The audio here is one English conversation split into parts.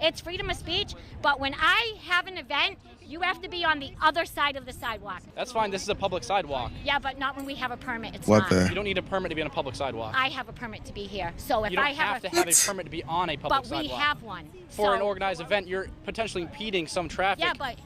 it's freedom of speech, but when I have an event, you have to be on the other side of the sidewalk. That's fine. This is a public sidewalk. Yeah, but not when we have a permit. It's What not. the? You don't need a permit to be on a public sidewalk. I have a permit to be here. So if You don't I have to have a permit to be on a public but we sidewalk. have one. For an organized event, you're potentially impeding some traffic. Yeah, but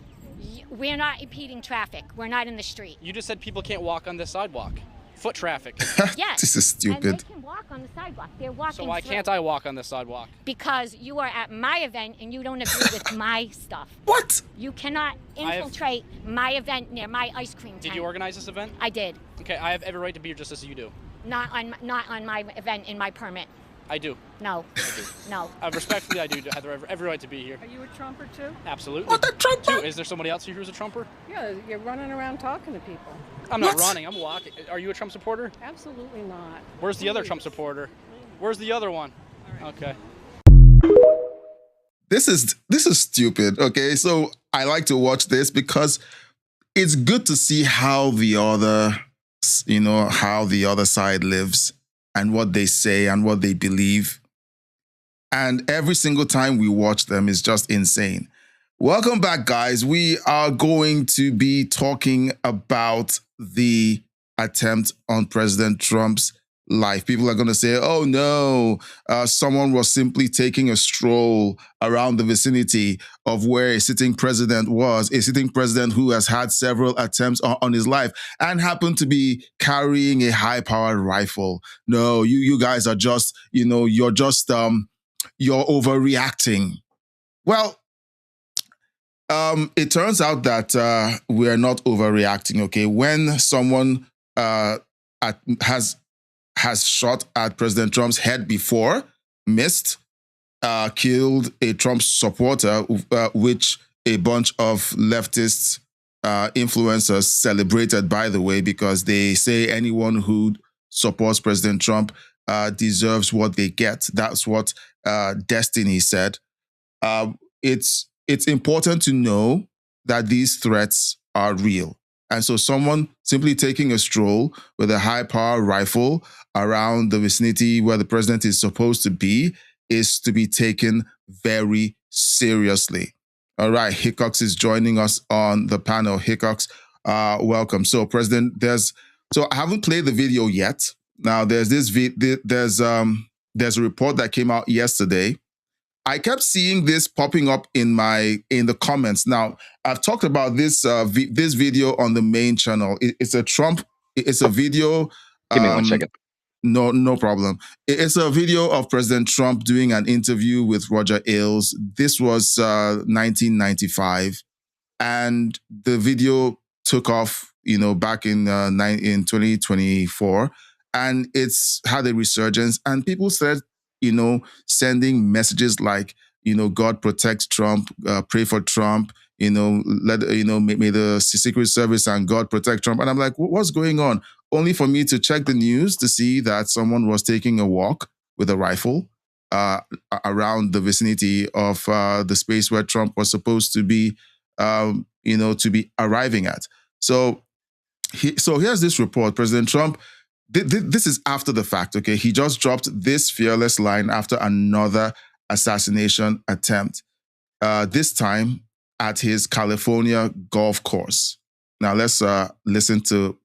we're not impeding traffic. We're not in the street. You just said people can't walk on this sidewalk. Foot traffic. Yes. This is stupid. And they can walk on the sidewalk. They're walking So why through. can't I walk on this sidewalk? Because you are at my event and you don't agree with my stuff. What? You cannot infiltrate my event near my ice cream tent. Did you organize this event? I did. Okay, I have every right to be here just as you do. Not on my event in my permit. I do. No. No. Respectfully, I do have every right to be here. Are you a Trumper too? Absolutely. What, the Trumper? Is there somebody else here who's a Trumper? Yeah, you're running around talking to people. I'm not What? running. I'm walking. Are you a Trump supporter? Absolutely not. Where's the other Trump supporter? Where's the other one? Okay. This is stupid. Okay, so I like to watch this because it's good to see how the other, how the other side lives and what they say and what they believe. And every single time we watch them is just insane. Welcome back, guys. We are going to be talking about the attempt on President Trump's life. People are going to say, oh no, someone was simply taking a stroll around the vicinity of where a sitting president was, a sitting president who has had several attempts on his life and happened to be carrying a high-powered rifle. No, you guys are just, you're overreacting. Well, it turns out that we're not overreacting, okay? When someone has shot at President Trump's head before, missed, killed a Trump supporter, which a bunch of leftist influencers celebrated, by the way, because they say anyone who supports President Trump deserves what they get. That's what Destiny said. It's important to know that these threats are real. And so someone simply taking a stroll with a high-power rifle around the vicinity where the president is supposed to be is to be taken very seriously. All right, Hickox is joining us on the panel. Hickox, welcome. So, President, so I haven't played the video yet. Now, there's there's a report that came out yesterday. I kept seeing this popping up in the comments. Now, I've talked about this video on the main channel. It's a video. Give me 1 second. No problem. It's a video of President Trump doing an interview with Roger Ailes. This was 1995, and the video took off, back in 2024, and it's had a resurgence, and people said, sending messages like, God protects Trump, pray for Trump, may the Secret Service and God protect Trump. And I'm like, what's going on? Only for me to check the news to see that someone was taking a walk with a rifle around the vicinity of the space where Trump was supposed to be, to be arriving at. So here's this report. President Trump, this is after the fact, okay? He just dropped this fearless line after another assassination attempt, this time at his California golf course. Now, let's listen to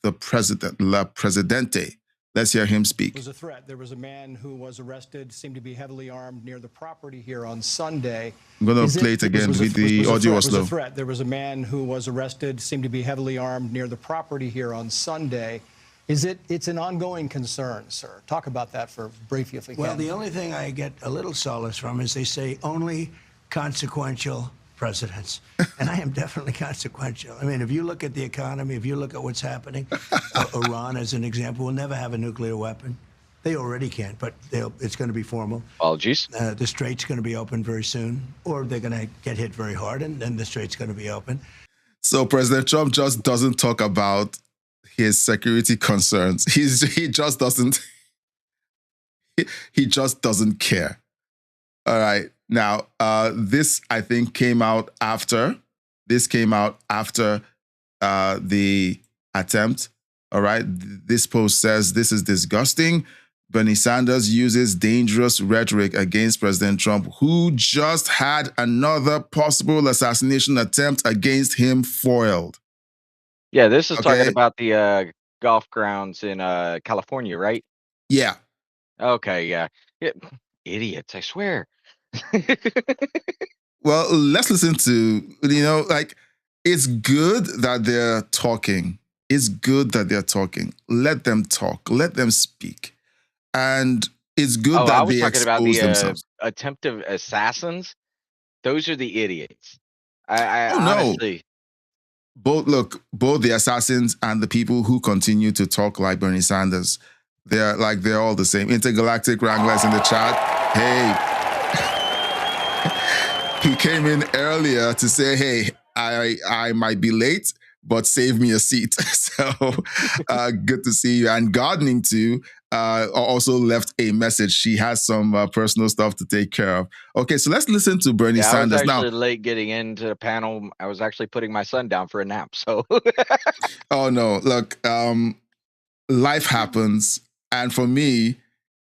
the president, La Presidente. Let's hear him speak. It was a threat. There was a man who was arrested, seemed to be heavily armed near the property here on Sunday. I'm going to play it again with the audio was low. It was a threat. There was a man who was arrested, seemed to be heavily armed near the property here on Sunday. It's an ongoing concern, sir. Talk about that for briefly, if we can. Well, the only thing I get a little solace from is they say only consequential presidents. And I am definitely consequential. I mean, if you look at the economy, if you look at what's happening, Iran, as an example, will never have a nuclear weapon. They already can't, but it's going to be formal. Apologies. The strait's going to be open very soon, or they're going to get hit very hard, and then the strait's going to be open. So President Trump just doesn't talk about his security concerns. He just doesn't care. All right. Now, this, I think, came out after the attempt. All right. This post says, this is disgusting. Bernie Sanders uses dangerous rhetoric against President Trump, who just had another possible assassination attempt against him foiled. Yeah, this is talking Okay? about the golf grounds in California, right? Yeah. Okay, yeah. Yeah. Idiots, I swear. Well, let's listen to, like, it's good that they're talking. It's good that they're talking. Let them talk. Let them speak. And it's good Oh, I that was they talking about expose the themselves. attempted assassins. Those are the idiots. I Oh, no. honestly, Both the assassins and the people who continue to talk like Bernie Sanders, they're all the same. Intergalactic Wranglers in the chat. Hey, he came in earlier to say, hey, I might be late, but save me a seat. So good to see you. And Gardening too also left a message. She has some personal stuff to take care of. Okay, so let's listen to Bernie yeah, I was Sanders now. actually late getting into the panel. I was actually putting my son down for a nap. So Oh no, look, life happens. And for me,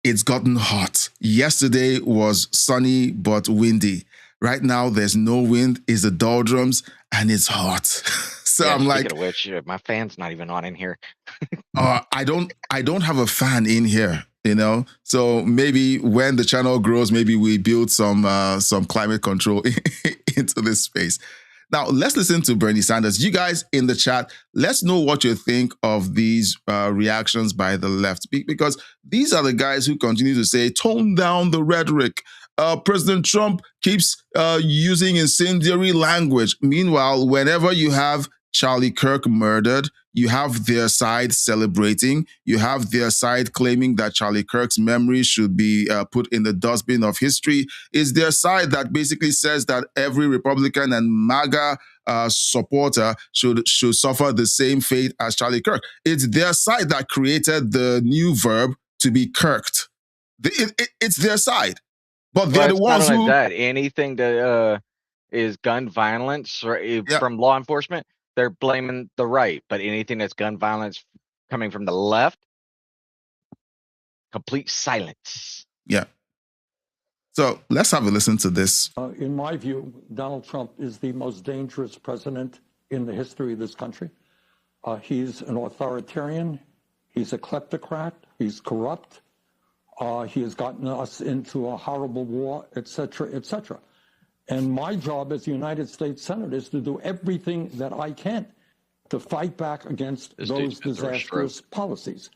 it's gotten hot. Yesterday was sunny but windy. Right now, there's no wind, it's the doldrums, and it's hot. So yeah, I'm like, speaking of which, my fan's not even on in here. I don't have a fan in here, So maybe when the channel grows, maybe we build some climate control into this space. Now, let's listen to Bernie Sanders. You guys in the chat, let's know what you think of these reactions by the left, because these are the guys who continue to say, tone down the rhetoric. President Trump keeps using incendiary language. Meanwhile, whenever you have Charlie Kirk murdered, you have their side celebrating. You have their side claiming that Charlie Kirk's memory should be put in the dustbin of history. It's their side that basically says that every Republican and MAGA supporter should suffer the same fate as Charlie Kirk. It's their side that created the new verb to be kirked. It's their side. But they're Well, the it's not ones only who... that. Anything that is gun violence Yeah. from law enforcement, they're blaming the right. But anything that's gun violence coming from the left, complete silence. Yeah. So let's have a listen to this. In my view, Donald Trump is the most dangerous president in the history of this country. He's an authoritarian. He's a kleptocrat. He's corrupt. He has gotten us into a horrible war, et cetera, et cetera. And my job as United States Senator is to do everything that I can to fight back against those disastrous policies.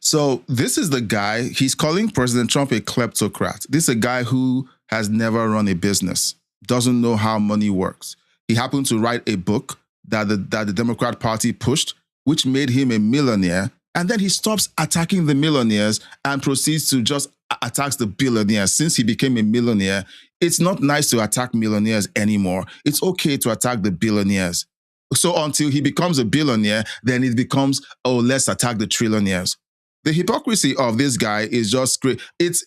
So this is the guy, he's calling President Trump a kleptocrat. This is a guy who has never run a business, doesn't know how money works. He happened to write a book that the Democrat Party pushed, which made him a millionaire. And then he stops attacking the millionaires and proceeds to just attack the billionaires. Since he became a millionaire, it's not nice to attack millionaires anymore. It's okay to attack the billionaires. So until he becomes a billionaire, then it becomes, oh, let's attack the trillionaires. The hypocrisy of this guy is just great.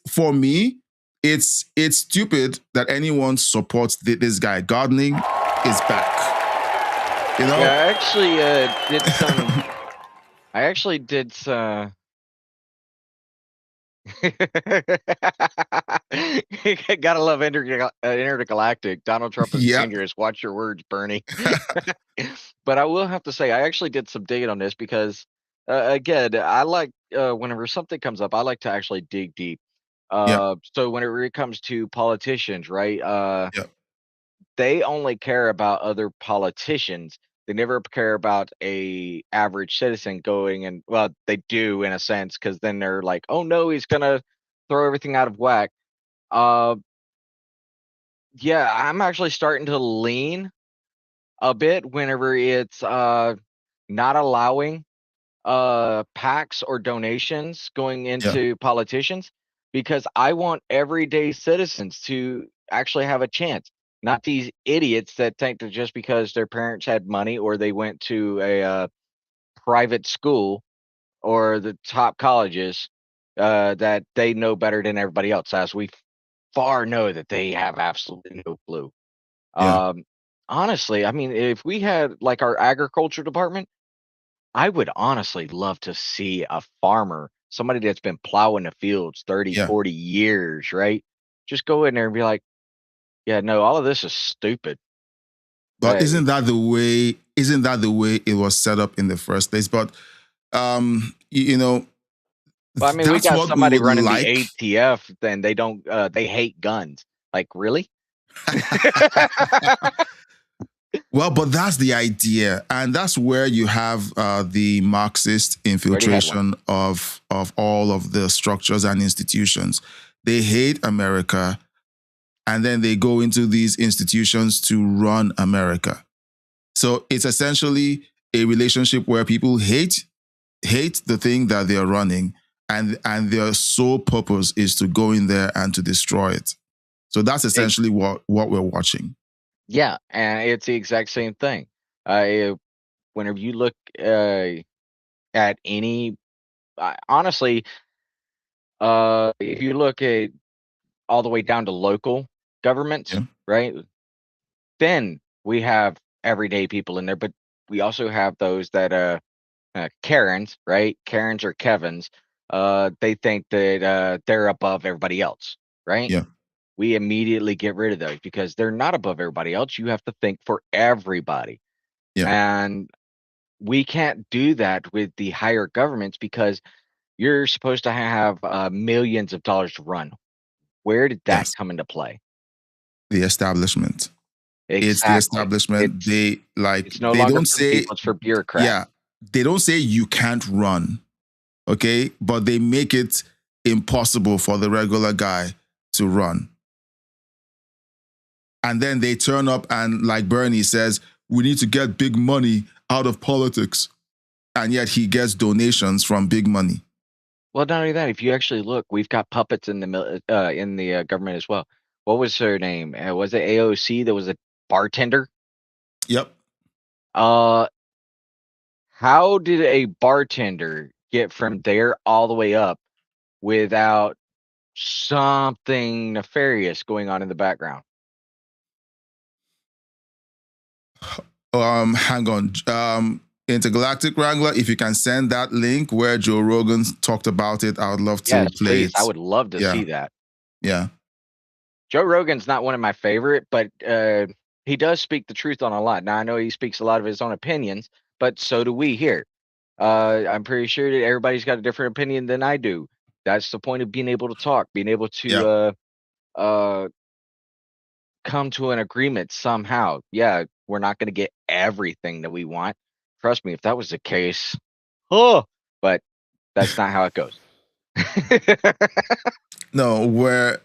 For me, it's stupid that anyone supports this guy. Gardening is back. Yeah, I actually did some. I actually did some. Gotta love Intergalactic. Donald Trump is dangerous. Watch your words, Bernie. But I will have to say, I actually did some digging on this because, again, I like whenever something comes up, I like to actually dig deep. So whenever it comes to politicians, right? They only care about other politicians. They never care about a average citizen going and, well, they do in a sense, because then they're like, oh no, he's gonna throw everything out of whack. Yeah, I'm actually starting to lean a bit whenever it's not allowing PACs or donations going into politicians, because I want everyday citizens to actually have a chance. Not these idiots that think that just because their parents had money or they went to a private school or the top colleges, that they know better than everybody else, as we far know that they have absolutely no clue. Honestly, I mean, if we had like our agriculture department, I would honestly love to see a farmer somebody that's been plowing the fields 30, Yeah. 40 years, right? Just go in there and be like, yeah, no, all of this is stupid. But isn't that the way? Isn't that the way it was set up in the first place? But you know, Well, I mean, we that's got what we somebody would running like. the ATF, then they don't, they hate guns. Like, really? Well, but that's the idea, and that's where you have the Marxist infiltration of all of the structures and institutions. They hate America, and then they go into these institutions to run America. So it's essentially a relationship where people hate the thing that they are running, and their sole purpose is to go in there and to destroy it. So that's essentially what we're watching. Yeah, and it's the exact same thing. Whenever you look at any, honestly, if you look at all the way down to local governments, Yeah. right? Then we have everyday people in there, but we also have those that Karens, right? Karens or Kevins. They think that they're above everybody else, right? Yeah. We immediately get rid of those because they're not above everybody else. You have to think for everybody. Yeah. And we can't do that with the higher governments because you're supposed to have millions of dollars to run. Where did that Yes. come into play? The establishment. Exactly. It's the establishment. They it's no they longer don't for the say people, it's for bureaucrats. yeah. They don't say you can't run. Okay? But they make it impossible for the regular guy to run. And then they turn up and, like Bernie says, we need to get big money out of politics. And yet he gets donations from big money. Well, not only that, if you actually look, we've got puppets in the government as well. What was her name? Was it AOC? That was a bartender. Yep. How did a bartender get from there all the way up without something nefarious going on in the background? Hang on. Intergalactic Wrangler, if you can send that link where Joe Rogan talked about it, I would love to Yes, play please. it. I would love to see that. Yeah. Joe Rogan's not one of my favorite, but he does speak the truth on a lot. Now, I know he speaks a lot of his own opinions, but so do we here. I'm pretty sure that everybody's got a different opinion than I do. That's the point of being able to talk, being able to come to an agreement somehow. Yeah, we're not going to get everything that we want. Trust me, if that was the case, but that's not how it goes. No,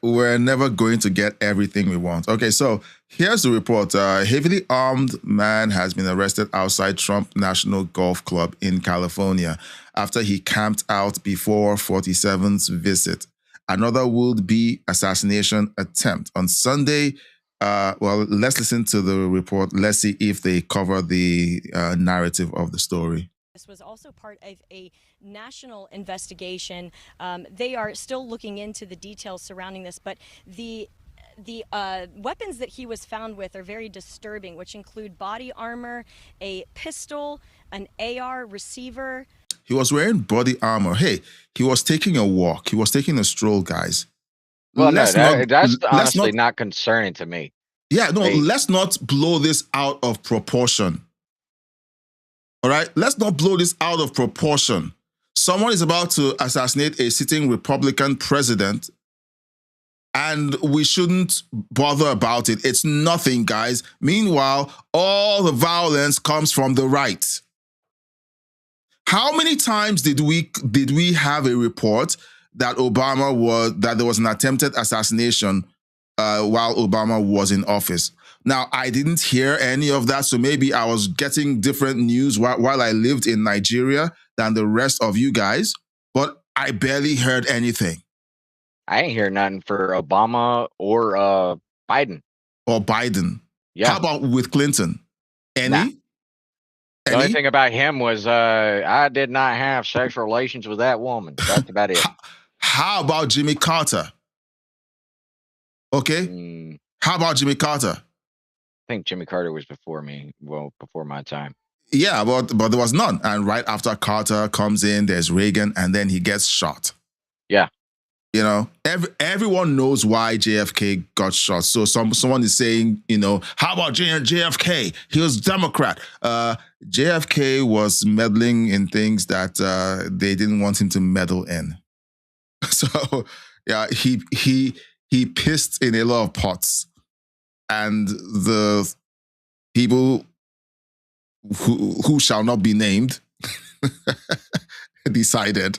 we're never going to get everything we want. Okay, so here's the report. A heavily armed man has been arrested outside Trump National Golf Club in California after he camped out before 47's visit. Another would-be assassination attempt on Sunday. Well, let's listen to the report. Let's see if they cover the narrative of the story. This was also part of a national investigation. They are still looking into the details surrounding this, but the weapons that he was found with are very disturbing, which include body armor, a pistol, an AR receiver. He was wearing body armor. Hey, he was taking a walk. He was taking a stroll, guys. Well, that's honestly not concerning to me. Yeah, no, let's not blow this out of proportion. All right, let's not blow this out of proportion. Someone is about to assassinate a sitting Republican president, and we shouldn't bother about it. It's nothing, guys. Meanwhile, all the violence comes from the right. How many times did we have a report that there was an attempted assassination while Obama was in office? Now, I didn't hear any of that, so maybe I was getting different news while I lived in Nigeria than the rest of you guys, but I barely heard anything. I ain't hear nothing for Obama or Biden. Or Biden. Yeah. How about with Clinton? Any? Nah. The only thing about him was I did not have sexual relations with that woman. That's about it. How about Jimmy Carter? Okay. How about Jimmy Carter? I think Jimmy Carter was before me. Well, before my time. Yeah, but there was none. And right after Carter comes in, there's Reagan, and then he gets shot. Yeah. You know, everyone knows why JFK got shot. So someone is saying, you know, how about JFK? He was Democrat. JFK was meddling in things that they didn't want him to meddle in. So yeah, he pissed in a lot of pots, and the people who shall not be named decided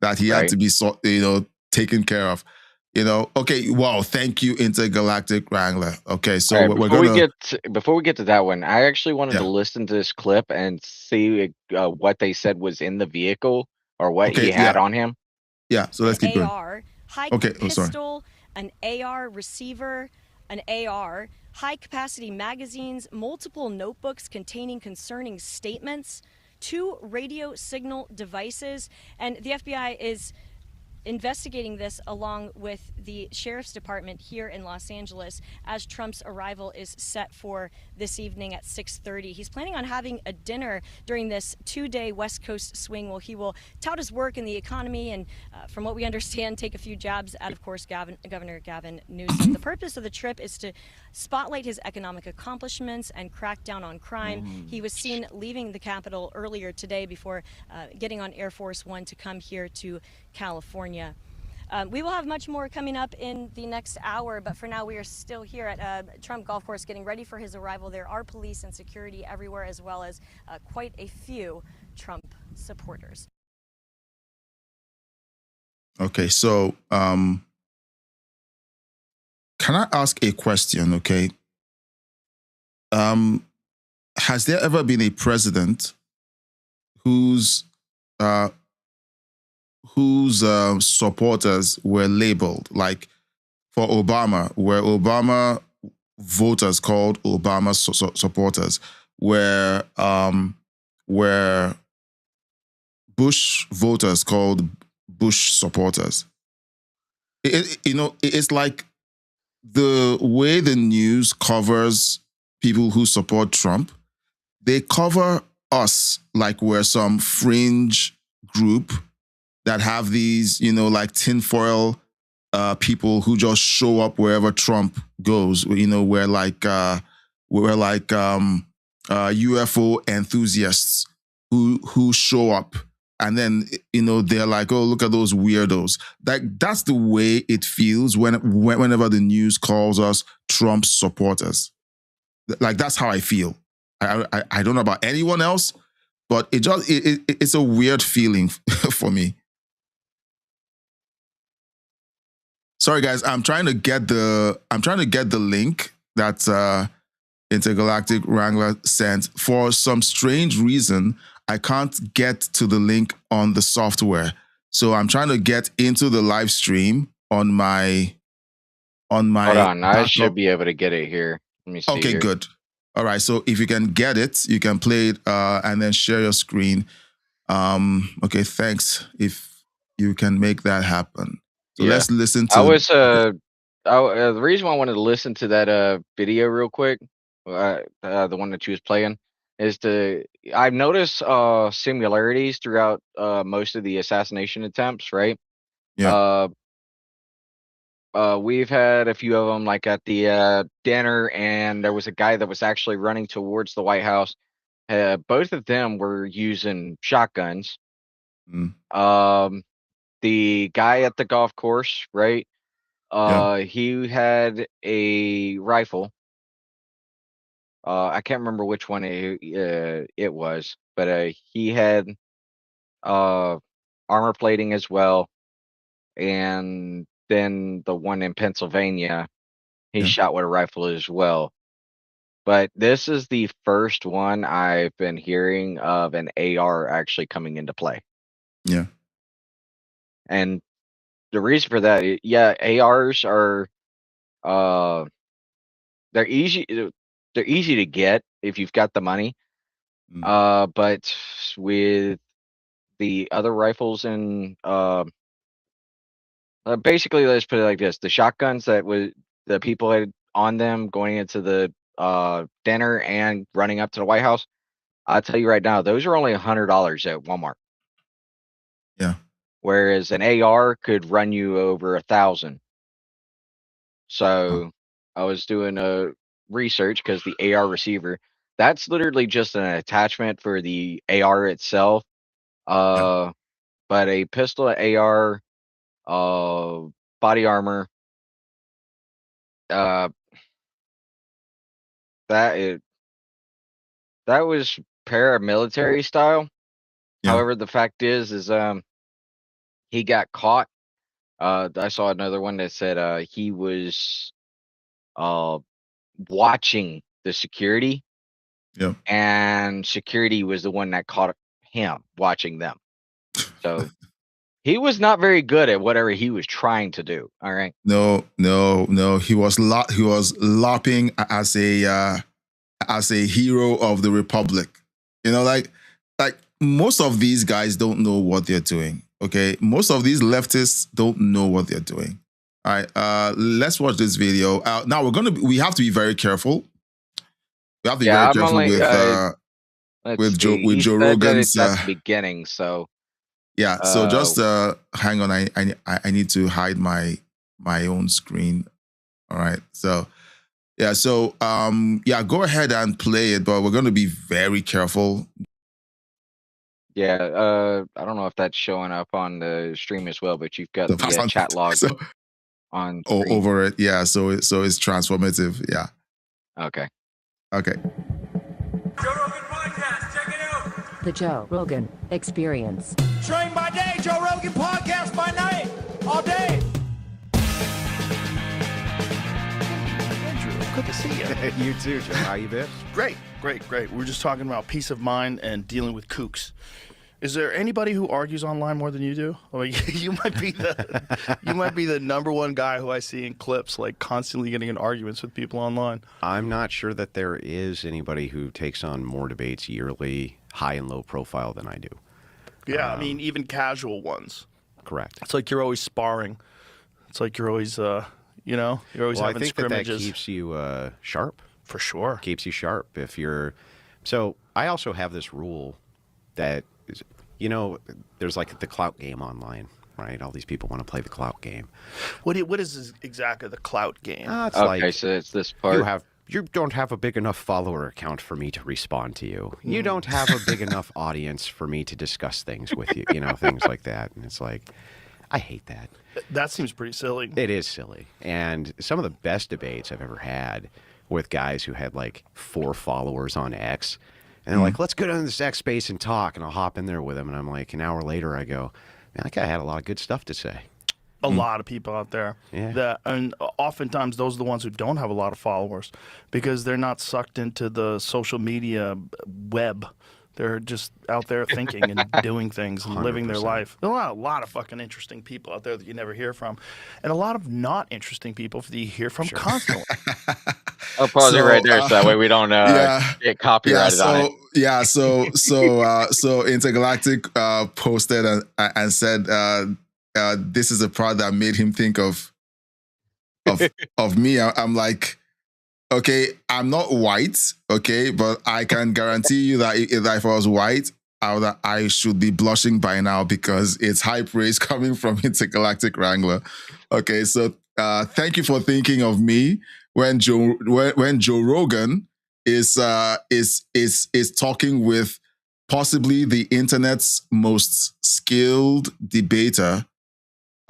that he had to be, taken care of. You know, okay, wow, thank you, Intergalactic Wrangler. Okay, so All right, we're before we get to that one, I actually wanted to Yeah. listen to this clip and see what they said was in the vehicle or what he Okay, had yeah. on him. Yeah, so let's keep going. AR, high Okay, oh, sorry. pistol, an AR receiver, an AR, high-capacity magazines, multiple notebooks containing concerning statements, 2 radio signal devices, and the FBI is investigating this along with the sheriff's department here in Los Angeles as Trump's arrival is set for this evening at 6:30. He's planning on having a dinner during this 2-day West Coast swing where he will tout his work in the economy and, from what we understand, take a few jabs at, of course, Governor Gavin Newsom. The purpose of the trip is to spotlight his economic accomplishments and crack down on crime. He was seen leaving the Capitol earlier today before getting on Air Force One to come here to California. We will have much more coming up in the next hour, but for now we are still here at Trump Golf Course getting ready for his arrival. There are police and security everywhere, as well as quite a few Trump supporters. Okay, so can I ask a question, okay? Has there ever been a president whose supporters were labeled, like for Obama, where Obama voters called Obama supporters, where Bush voters called Bush supporters? It's like the way the news covers people who support Trump, they cover us like we're some fringe group that have these, like tinfoil people who just show up wherever Trump goes. We're like UFO enthusiasts who show up, and then they're like, oh, look at those weirdos. That's the way it feels whenever the news calls us Trump supporters. Like, that's how I feel. I don't know about anyone else, but it's a weird feeling for me. Sorry, guys. I'm trying to get the link that Intergalactic Wrangler sent. For some strange reason, I can't get to the link on the software. So I'm trying to get into the live stream on my. Hold on, I should be able to get it here. Let me see. Okay, good. All right. So if you can get it, you can play it and then share your screen. Okay, thanks. If you can make that happen. So let's listen to. The reason why I wanted to listen to that video real quick, the one that you was playing, is I've noticed similarities throughout most of the assassination attempts, right? Yeah. We've had a few of them, like at the dinner, and there was a guy that was actually running towards the White House. Both of them were using shotguns. The guy at the golf course, right? He had a rifle. I can't remember which one it was, but he had armor plating as well. And then the one in Pennsylvania, he shot with a rifle as well. But this is the first one I've been hearing of an AR actually coming into play. Yeah. And the reason for that, ARs are they're easy to get if you've got the money. But with the other rifles and basically, let's put it like this: the shotguns that the people had on them going into the dinner and running up to the White House, I'll tell you right now, those are only $100 at Walmart. Yeah. Whereas an AR could run you over 1,000. So I was doing a research because the AR receiver, that's literally just an attachment for the AR itself. But a pistol AR, body armor, uh, that was paramilitary style. Yeah. However, the fact is he got caught. I saw another one that said he was watching the security, Yeah. and security was the one that caught him watching them. So he was not very good at whatever he was trying to do. All right. No. He was lopping as a hero of the Republic. You know, like most of these guys don't know what they're doing. Okay, most of these leftists don't know what they're doing. All right, let's watch this video. Now we have to be very careful. We have to be very careful with Joe Rogan's. At the beginning, so yeah. So just hang on. I need to hide my own screen. All right. So yeah. So yeah. Go ahead and play it, but we're going to be very careful. Yeah, I don't know if that's showing up on the stream as well, but you've got the chat log on screen. Over it. Yeah, so it's transformative. Yeah. Okay. Okay. Joe Rogan Podcast, check it out. The Joe Rogan Experience. Train by day, Joe Rogan Podcast by night, all day. Andrew, good to see you. You too, Joe. How you been? Great. We're just talking about peace of mind and dealing with kooks. Is there anybody who argues online more than you do? Like, you might be the number one guy who I see in clips, like constantly getting in arguments with people online. I'm not sure that there is anybody who takes on more debates yearly, high and low profile than I do. Yeah, I mean, even casual ones. Correct. It's like you're always sparring. It's like you're always, you're always having I think scrimmages. that keeps you sharp. For sure. Keeps you sharp if you're... So I also have this rule that, there's like the clout game online, right? All these people want to play the clout game. What is exactly the clout game? It's Okay, like so it's this part. You don't have a big enough follower account for me to respond to you. You don't have a big enough audience for me to discuss things with you, things like that. And it's like, I hate that. That seems pretty silly. It is silly. And some of the best debates I've ever had with guys who had like 4 followers on X. And they're like, let's go down to this X space and talk. And I'll hop in there with them. And I'm like, an hour later, I go, man, that guy had a lot of good stuff to say. A lot of people out there. Yeah. And oftentimes those are the ones who don't have a lot of followers because they're not sucked into the social media web. They're just out there thinking and doing things and living their 100%. life. There are a lot of fucking interesting people out there that you never hear from. And a lot of not interesting people that you hear from constantly. I'll pause it right there so that way we don't get copyrighted on it. Yeah, so Intergalactic posted and said this is a product that made him think of me. I'm like, okay, I'm not white, okay, but I can guarantee you that if I was white, I should be blushing by now because it's high praise coming from Intergalactic Wrangler. Okay, so thank you for thinking of me when Joe Rogan is talking with possibly the internet's most skilled debater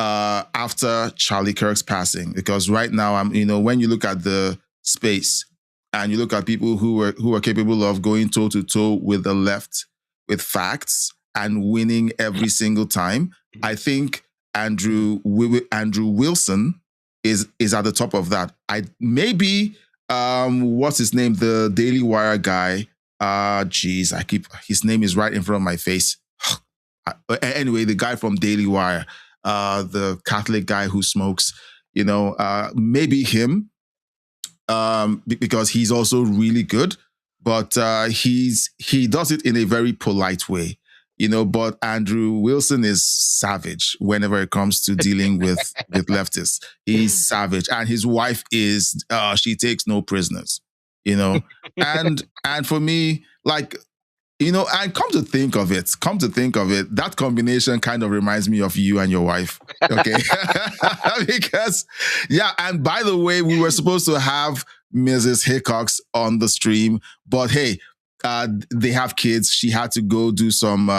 after Charlie Kirk's passing. Because right now, when you look at the space and you look at people who are capable of going toe to toe with the left with facts and winning every single time, I think Andrew Wilson is at the top of that. Maybe what's his name, the Daily Wire guy. His name is right in front of my face. Anyway, the guy from Daily Wire, the Catholic guy who smokes, maybe him. Because he's also really good, but he does it in a very polite way, but Andrew Wilson is savage whenever it comes to dealing with leftists. He's savage. And his wife is, she takes no prisoners, and for me, like, And come to think of it, that combination kind of reminds me of you and your wife. Okay. Because, and by the way, we were supposed to have Mrs. Hickox on the stream, but hey, they have kids. She had to go do some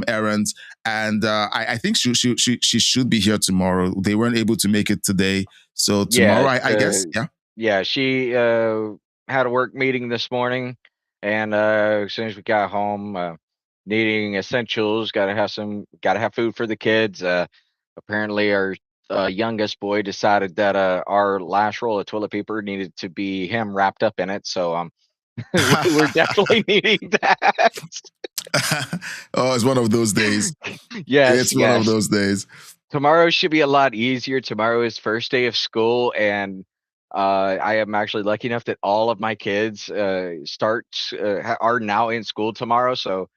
errands, and I think she should be here tomorrow. They weren't able to make it today, so tomorrow, I guess. Yeah. Yeah, she had a work meeting this morning, and as soon as we got home, needing essentials, gotta have food for the kids. Apparently, our youngest boy decided that our last roll of toilet paper needed to be him wrapped up in it, so we're definitely needing that. Oh, it's one of those days. Yes, It's one of those days. Tomorrow should be a lot easier. Tomorrow is first day of school, and I am actually lucky enough that all of my kids are now in school tomorrow, so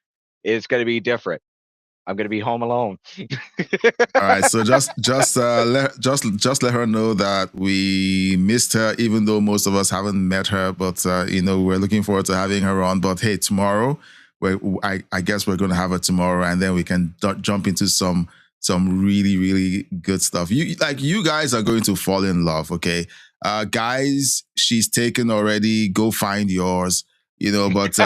it's going to be different. I'm going to be home alone. All right, so just let her know that we missed her, even though most of us haven't met her. But we're looking forward to having her on. But hey, tomorrow, I guess we're going to have her tomorrow, and then we can jump into some really, really good stuff. You guys are going to fall in love. Okay, guys, she's taken already. Go find yours. But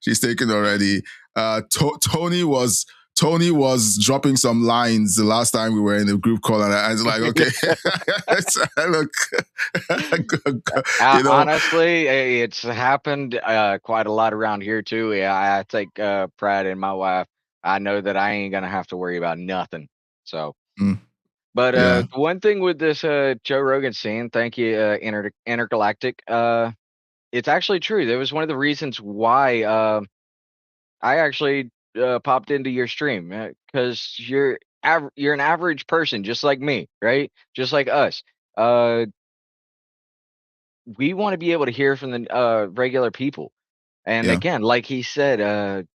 she's taken already. Tony was dropping some lines the last time we were in the group call, and I was like, okay, look, honestly, it's happened quite a lot around here too. Yeah, I take pride in my wife. I know that I ain't gonna have to worry about nothing. So, but the one thing with this Joe Rogan scene, thank you, Intergalactic. It's actually true. That was one of the reasons why I actually popped into your stream, because you're an average person, just like me, right? Just like us. We want to be able to hear from the regular people, and again, like he said,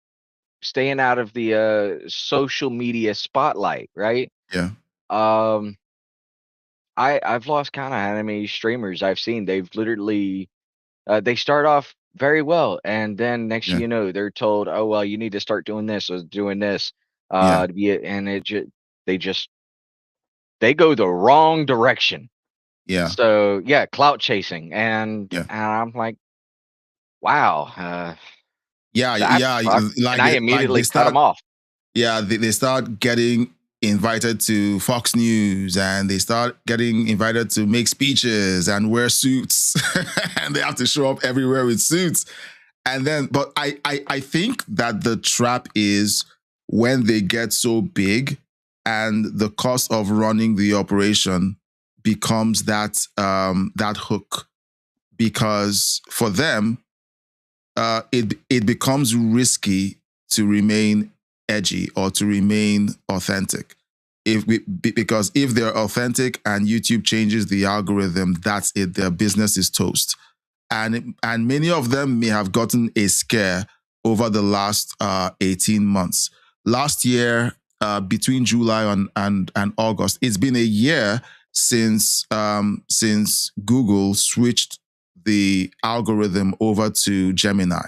staying out of the social media spotlight, right? Yeah. I've lost count of how many streamers I've seen. They've literally they start off very well, and then next thing you know, they're told, "Oh well, you need to start doing this or doing this." To be it, and they go the wrong direction. Yeah. So clout chasing, and I'm like, wow. Like I immediately cut them off. Yeah, they start getting invited to Fox News, and they start getting invited to make speeches and wear suits, and they have to show up everywhere with suits. And then, but I think that the trap is when they get so big, and the cost of running the operation becomes that hook, because for them, it becomes risky to remain edgy or to remain authentic. Because if they're authentic and YouTube changes the algorithm, that's it. Their business is toast. And many of them may have gotten a scare over the last 18 months. Last year, between July and August, it's been a year since Google switched the algorithm over to Gemini.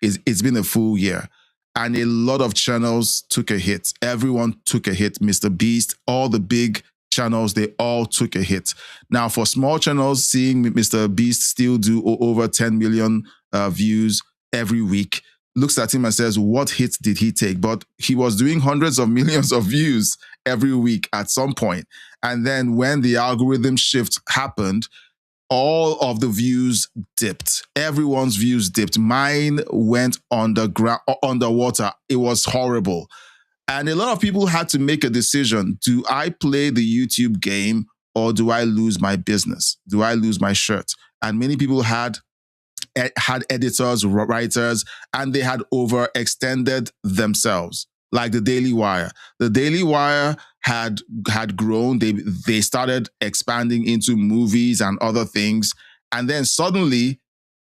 It's been a full year. And a lot of channels took a hit. Everyone took a hit. Mr. Beast, all the big channels, they all took a hit. Now, for small channels, seeing Mr. Beast still do over 10 million views every week, looks at him and says, what hits did he take? But he was doing hundreds of millions of views every week at some point. And then when the algorithm shift happened, all of the views dipped. Everyone's views dipped. Mine went underwater. It was horrible. And a lot of people had to make a decision. Do I play the YouTube game, or do I lose my business? Do I lose my shirt? And many people had editors, writers, and they had overextended themselves, like the Daily Wire. The Daily Wire had grown. They started expanding into movies and other things. And then suddenly,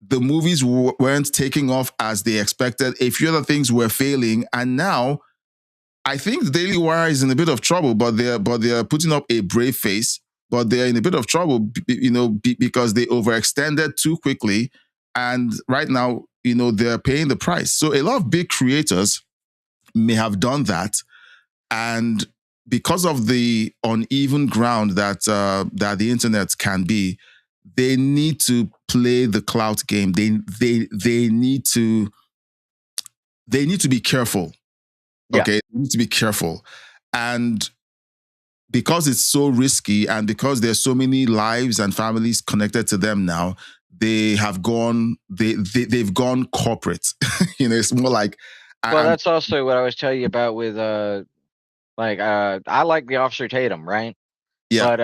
the movies weren't taking off as they expected. A few other things were failing. And now, I think the Daily Wire is in a bit of trouble, but they're putting up a brave face. But they're in a bit of trouble, because they overextended too quickly. And right now, you know, they're paying the price. So a lot of big creators may have done that, and because of the uneven ground that that the internet can be, they need to play the clout game. They need to be careful. Yeah. Okay, they need to be careful, and because it's so risky, and because there's so many lives and families connected to them now, they've gone corporate. You know, it's more like, Well, that's also what I was telling you about with I like the Officer Tatum, right? yeah, But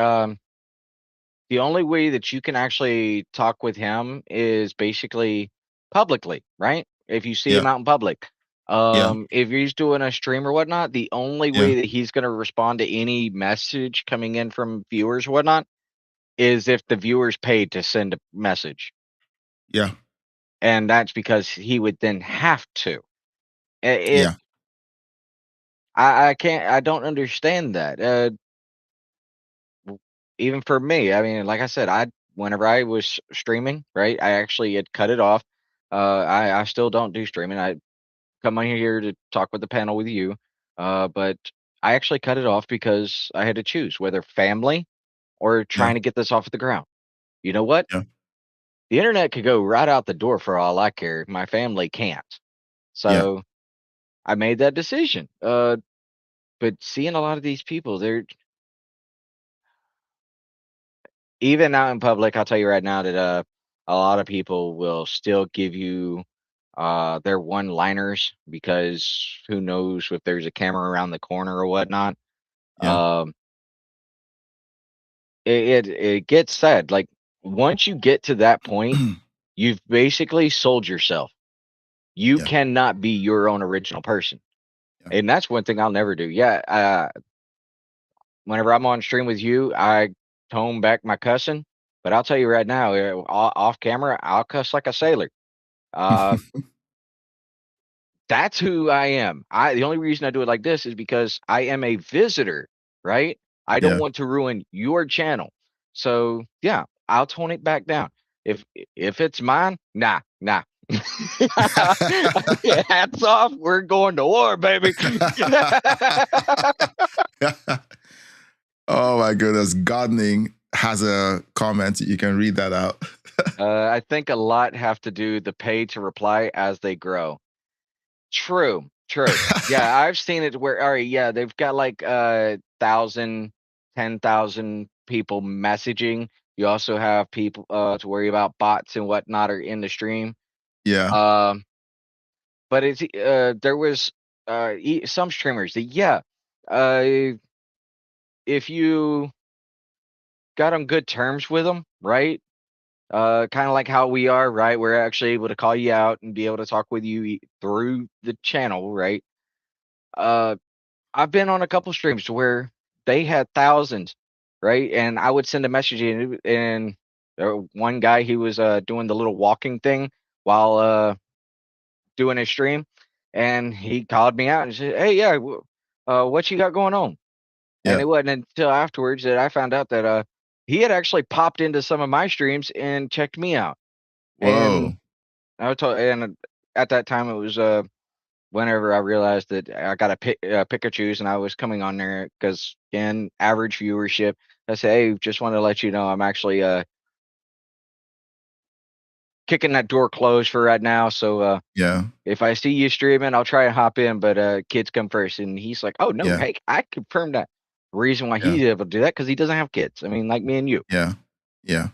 the only way that you can actually talk with him is basically publicly, right? If you see yeah, him out in public. yeah, If he's doing a stream or whatnot, the only yeah, way that he's going to respond to any message coming in from viewers or whatnot is if the viewers paid to send a message. yeah, And that's because he would then have to. It, yeah, I can't, I don't understand that. Even for me, I mean, like I said, whenever I was streaming, right, I actually had cut it off. I still don't do streaming. I come on here to talk with the panel with you. But I actually cut it off because I had to choose whether family or yeah, trying to get this off the ground. You know what? yeah, The internet could go right out the door for all I care. My family can't. yeah. So I made that decision. But seeing a lot of these people, they're even out in public, I'll tell you right now that a lot of people will still give you their one liners because who knows if there's a camera around the corner or whatnot. Yeah. Um it gets said, like, once you get to that point, you've basically sold yourself. You Yeah. cannot be your own original person. Yeah. And that's one thing I'll never do. Yeah, whenever I'm on stream with you, I tone back my cussing. But I'll tell you right now, off camera, I'll cuss like a sailor. Uh, that's who I am. The only reason I do it like this is because I am a visitor, right? I don't Yeah. want to ruin your channel. So yeah, I'll tone it back down. If it's mine, nah, nah. Hats off. We're going to war, baby. Oh my goodness. Gardening has a comment. You can read that out. I think a lot have to do the pay to reply as they grow. True, true. Yeah, I've seen it where, all right, yeah, they've got like 1,000, 10,000 people messaging. You also have people to worry about bots and whatnot are in the stream. Yeah. Um, but it's there was some streamers that, yeah, uh, if you got on good terms with them, right? Kind of like how we are, right? We're actually able to call you out and be able to talk with you through the channel, right? Uh, I've been on a couple streams where they had thousands, right? And I would send a message in, and one guy, he was doing the little walking thing while doing his stream, and he called me out and said, "Hey, yeah, what you got going on?" And Yeah. it wasn't until afterwards that I found out that he had actually popped into some of my streams and checked me out. Whoa. And I was told, and at that time it was whenever I realized that I got to pick or choose, and I was coming on there because again, average viewership. I say, hey, just want to let you know I'm actually kicking that door closed for right now. So Yeah. if I see you streaming, I'll try and hop in, but kids come first. And he's like, oh no, Yeah. hey, I confirm that. The reason why Yeah. he's able to do that because he doesn't have kids. I mean, like me and you. Yeah. Yeah.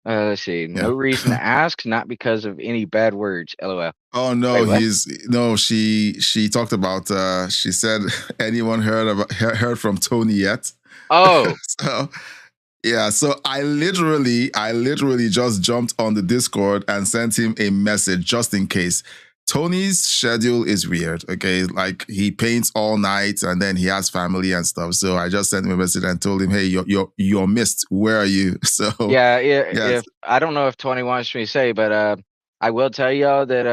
Let's see. Yeah. No reason to ask, not because of any bad words. LOL. Oh no, Wait, what? she talked about she said anyone heard from Tony yet? Oh, So yeah, so I literally just jumped on the Discord and sent him a message just in case. Tony's schedule is weird, okay? Like he paints all night and then he has family and stuff. So I just sent him a message and told him, "Hey, you're missed. Where are you?" So yeah. yeah, If I don't know if Tony wants me to say, but I will tell y'all that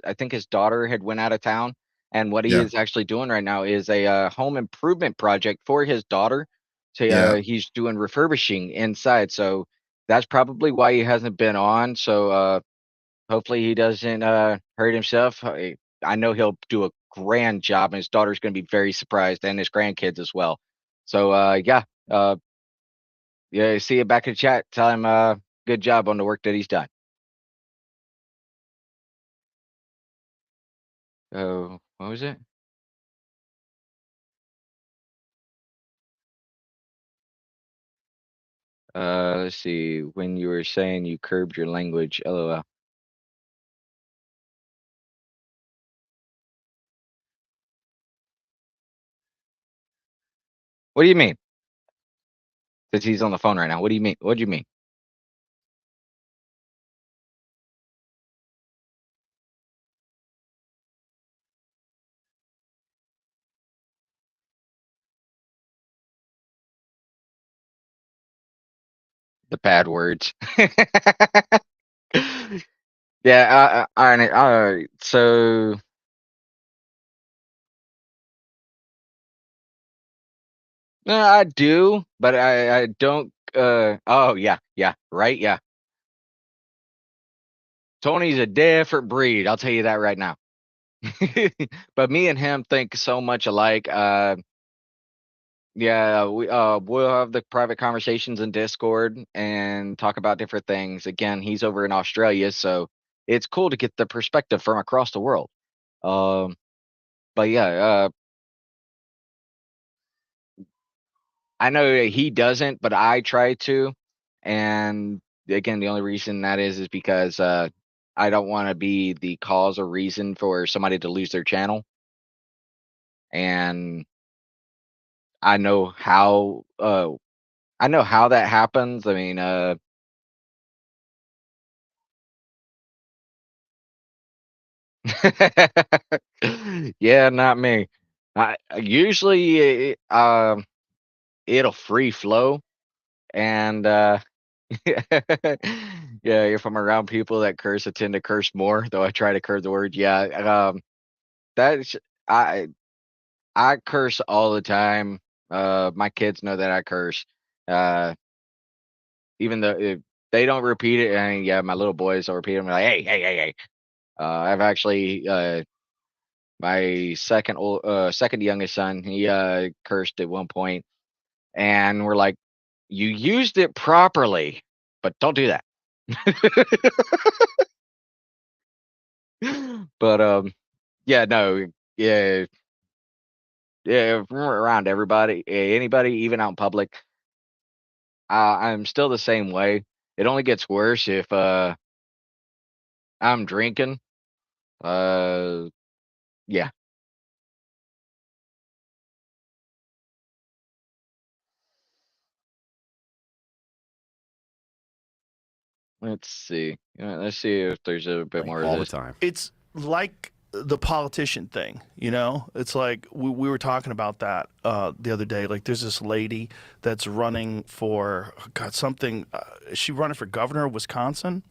I think his daughter had went out of town, and what he yeah, is actually doing right now is a home improvement project for his daughter. So yeah, he's doing refurbishing inside. So that's probably why he hasn't been on. So hopefully he doesn't hurt himself. I know he'll do a grand job, and his daughter's going to be very surprised, and his grandkids as well. So yeah, yeah. See you back in the chat. Tell him good job on the work that he's done. Oh, what was it? Let's see. When you were saying you curbed your language, LOL. What do you mean? Since he's on the phone right now. What do you mean? What do you mean? The bad words. Yeah. All right. So. No, I do, but I don't. Oh yeah, yeah, right, yeah. Tony's a different breed. I'll tell you that right now. But me and him think so much alike. Yeah, we'll have the private conversations in Discord and talk about different things. Again, he's over in Australia, so it's cool to get the perspective from across the world. Um, but yeah, I know he doesn't, but I try to. And again, the only reason that is because I don't want to be the cause or reason for somebody to lose their channel. And I know how that happens. I mean, yeah, not me. I usually it'll free flow, and yeah, if I'm around people that curse, I tend to curse more, though I try to curse the word. Yeah, that's I I curse all the time. My kids know that I curse. Uh, even though if they don't repeat it, and yeah, my little boys will repeat them like, hey, hey, hey, hey. I've actually my second youngest son, he cursed at one point, and we're like, you used it properly, but don't do that. But yeah, no, yeah, yeah, from around everybody, anybody, even out in public, I'm still the same way. It only gets worse if I'm drinking. Uh, yeah. Let's see. Let's see if there's a bit more all of the this. time. It's like the politician thing, you know? It's like we were talking about that the other day. Like, there's this lady that's running for, God, something. Is she running for governor of Wisconsin?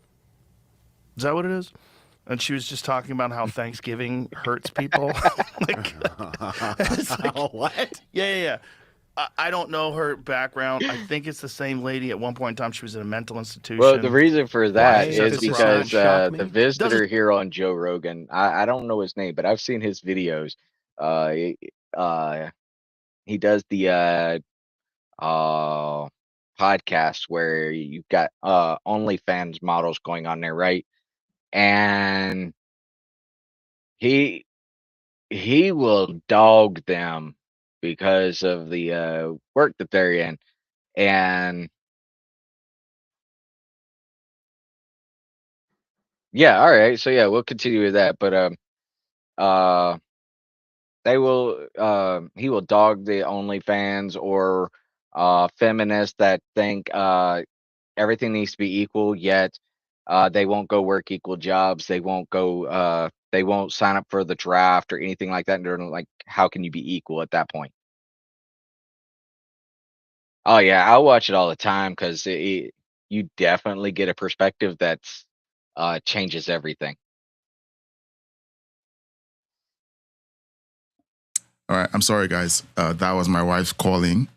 Is that what it is? And she was just talking about how Thanksgiving hurts people. Like, it's like, what? Yeah, yeah, yeah. I don't know her background. I think it's the same lady. At one point in time, she was in a mental institution. Well, the reason for that Why? is Does this because not shock me? the visitor here on Joe Rogan, I don't know his name, but I've seen his videos. He, he does the podcast where you've got OnlyFans models going on there, right? And he he will dog them because of the work that they're in. And yeah, all right. So yeah, we'll continue with that. But uh he will dog the OnlyFans or feminists that think everything needs to be equal, yet they won't go work equal jobs. They won't sign up for the draft or anything like that. And they're like, how can you be equal at that point? Oh yeah, I watch it all the time because you definitely get a perspective that's changes everything. All right, I'm sorry, guys. That was my wife calling.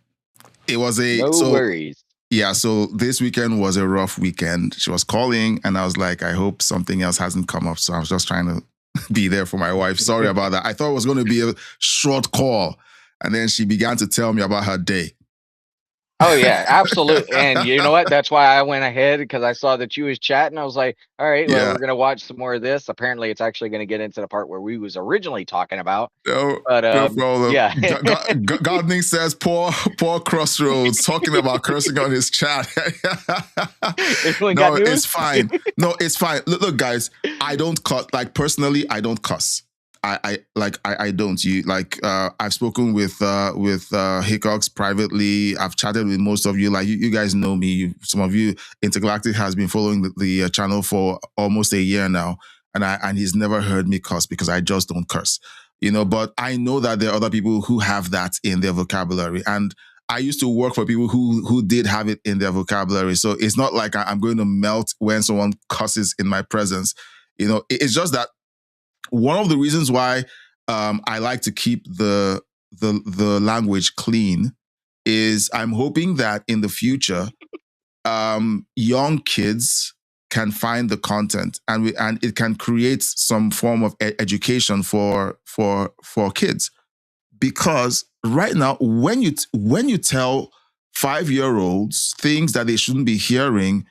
It was No worries. Yeah, so this weekend was a rough weekend. She was calling, and I was like, I hope something else hasn't come up. So I was just trying to be there for my wife. Sorry about that. I thought it was going to be a short call. And then she began to tell me about her day. Oh yeah, absolutely. And you know what? That's why I went ahead, because I saw that you was chatting. I was like, all right, well, Yeah. we're gonna watch some more of this. Apparently, it's actually gonna get into the part where we was originally talking about. No, But no problem. yeah. Gardening says poor Crossroads talking about cursing on his chat. No, it's fine. No, it's fine. Look, guys, I don't cuss. Like personally, I don't cuss. I don't. You like I've spoken with Hickox privately. I've chatted with most of you. Like you guys know me. Some of you, Intergalactic has been following the channel for almost a year now, and he's never heard me cuss because I just don't curse. But I know that there are other people who have that in their vocabulary, and I used to work for people who did have it in their vocabulary. So it's not like I'm going to melt when someone cusses in my presence. It's just that. One of the reasons why I like to keep the language clean is I'm hoping that in the future, young kids can find the content and it can create some form of education for kids. Because right now, when you tell 5-year-olds things that they shouldn't be hearing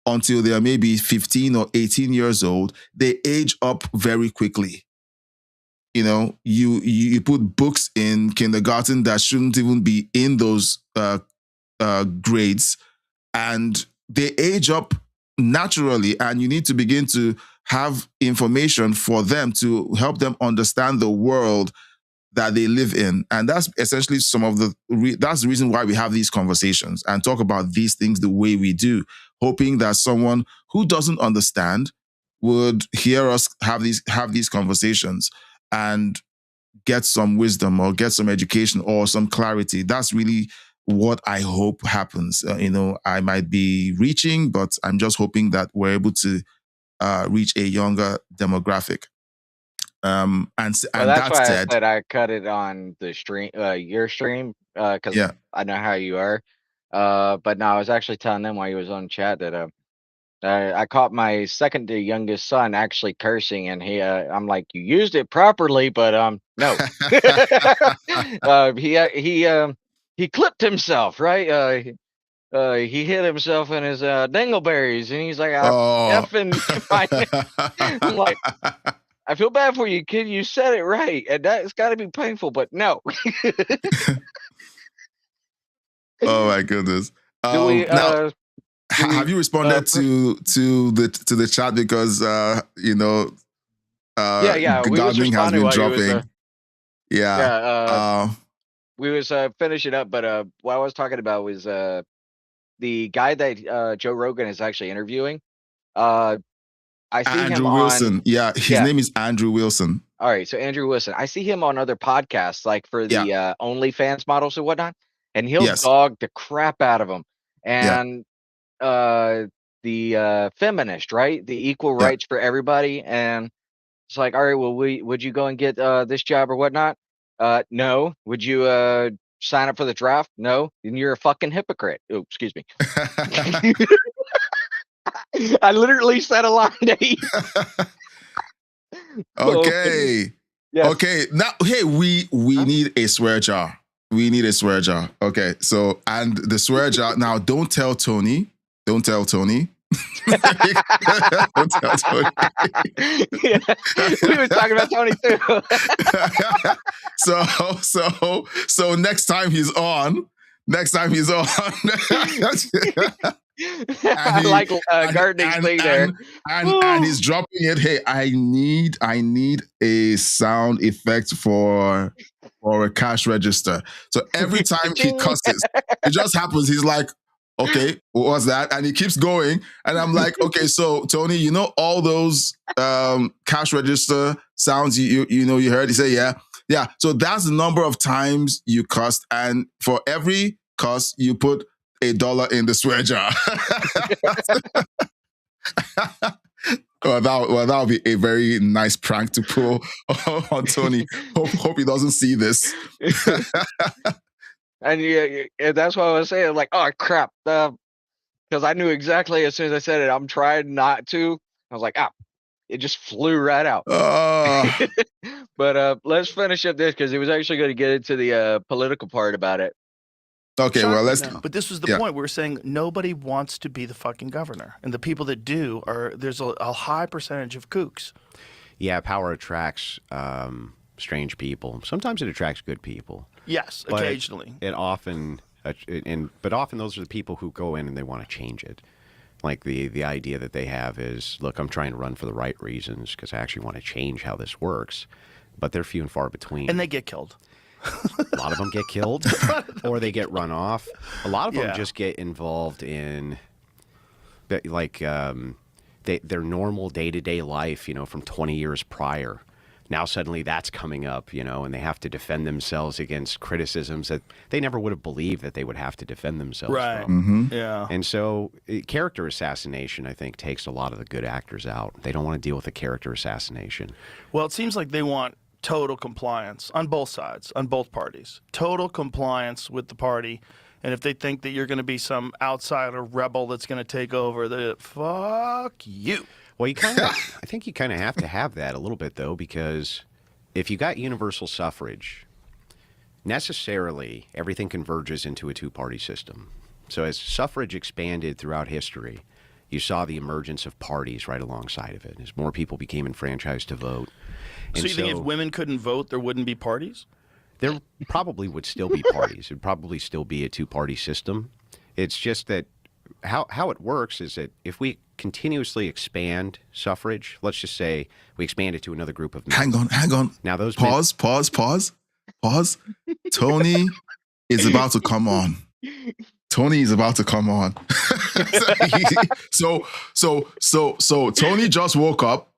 until they are maybe 15 or 18 years old, they age up very quickly. You put books in kindergarten that shouldn't even be in those grades, and they age up naturally, and you need to begin to have information for them to help them understand the world that they live in. And that's essentially that's the reason why we have these conversations and talk about these things the way we do, hoping that someone who doesn't understand would hear us have these conversations and get some wisdom or get some education or some clarity. That's really what I hope happens. I might be reaching, but I'm just hoping that we're able to reach a younger demographic. And that's that why said, I said I cut it on the stream, your stream, because I know how you are. But no, I was actually telling them while he was on chat that I caught my second to youngest son actually cursing, and I'm like, you used it properly, but no. He clipped himself, right? He hit himself in his dingleberries, and he's like, effing. I'm like, I feel bad for you, kid. You said it right, and that's got to be painful, but no. Oh my goodness! Now, have you responded to the chat because gardening has been dropping? We was finishing up, but what I was talking about was the guy that Joe Rogan is actually interviewing. I see Andrew him Wilson. on, His name is Andrew Wilson. All right, so Andrew Wilson. I see him on other podcasts, like for the OnlyFans models and whatnot, and he'll dog the crap out of them. And the feminist, right? The equal rights for everybody, and it's like, all right, well, would you go and get this job or whatnot? No. Would you sign up for the draft? No. Then you're a fucking hypocrite. Oh, excuse me. I literally said a line to eat. Okay. Yes. Okay. Now, hey, we need a swear jar. We need a swear jar. Okay. So, and the swear jar. Now, don't tell Tony. Don't tell Tony. Don't tell Tony. We were talking about Tony too. So next time he's on. Like gardening thing there. And he's dropping it. Hey, I need a sound effect for a cash register. So every time he cusses, it just happens. He's like, okay, what was that? And he keeps going. And I'm like, okay, so Tony, all those cash register sounds you heard? He said, yeah. Yeah. So that's the number of times you cussed. And for every cuss, you put $1 in the swear jar. Well, that would be a very nice prank to pull on Tony. Hope he doesn't see this. And yeah, that's what I was saying. Like, oh crap, because I knew exactly as soon as I said it. I'm trying not to. I was like, it just flew right out. But let's finish up this because it was actually going to get into the political part about it. Okay, well, let's. But this was the point. We were saying nobody wants to be the fucking governor, and the people that do there's a high percentage of kooks. Yeah, power attracts strange people. Sometimes it attracts good people. Yes, but occasionally. But often those are the people who go in and they want to change it. Like the idea that they have is, look, I'm trying to run for the right reasons because I actually want to change how this works. But they're few and far between. And they get killed. A lot of them get killed, or they get run off. A lot of them just get involved in, like, their normal day-to-day life, from 20 years prior. Now suddenly that's coming up, and they have to defend themselves against criticisms that they never would have believed that they would have to defend themselves from. Yeah. And so character assassination, I think, takes a lot of the good actors out. They don't want to deal with a character assassination. Well, it seems like they want total compliance on both sides, on both parties. Total compliance with the party. And if they think that you're going to be some outsider rebel that's going to take over, fuck you. Well, I think you kind of have to have that a little bit, though, because if you got universal suffrage, necessarily everything converges into a two-party system. So as suffrage expanded throughout history, you saw the emergence of parties right alongside of it as more people became enfranchised to vote. So you think if women couldn't vote, there wouldn't be parties? There probably would still be parties. It would probably still be a two-party system. It's just that how it works is that if we continuously expand suffrage, let's just say we expand it to another group of men. Hang on. Now those pause. Tony is about to come on. Tony is about to come on. So Tony just woke up.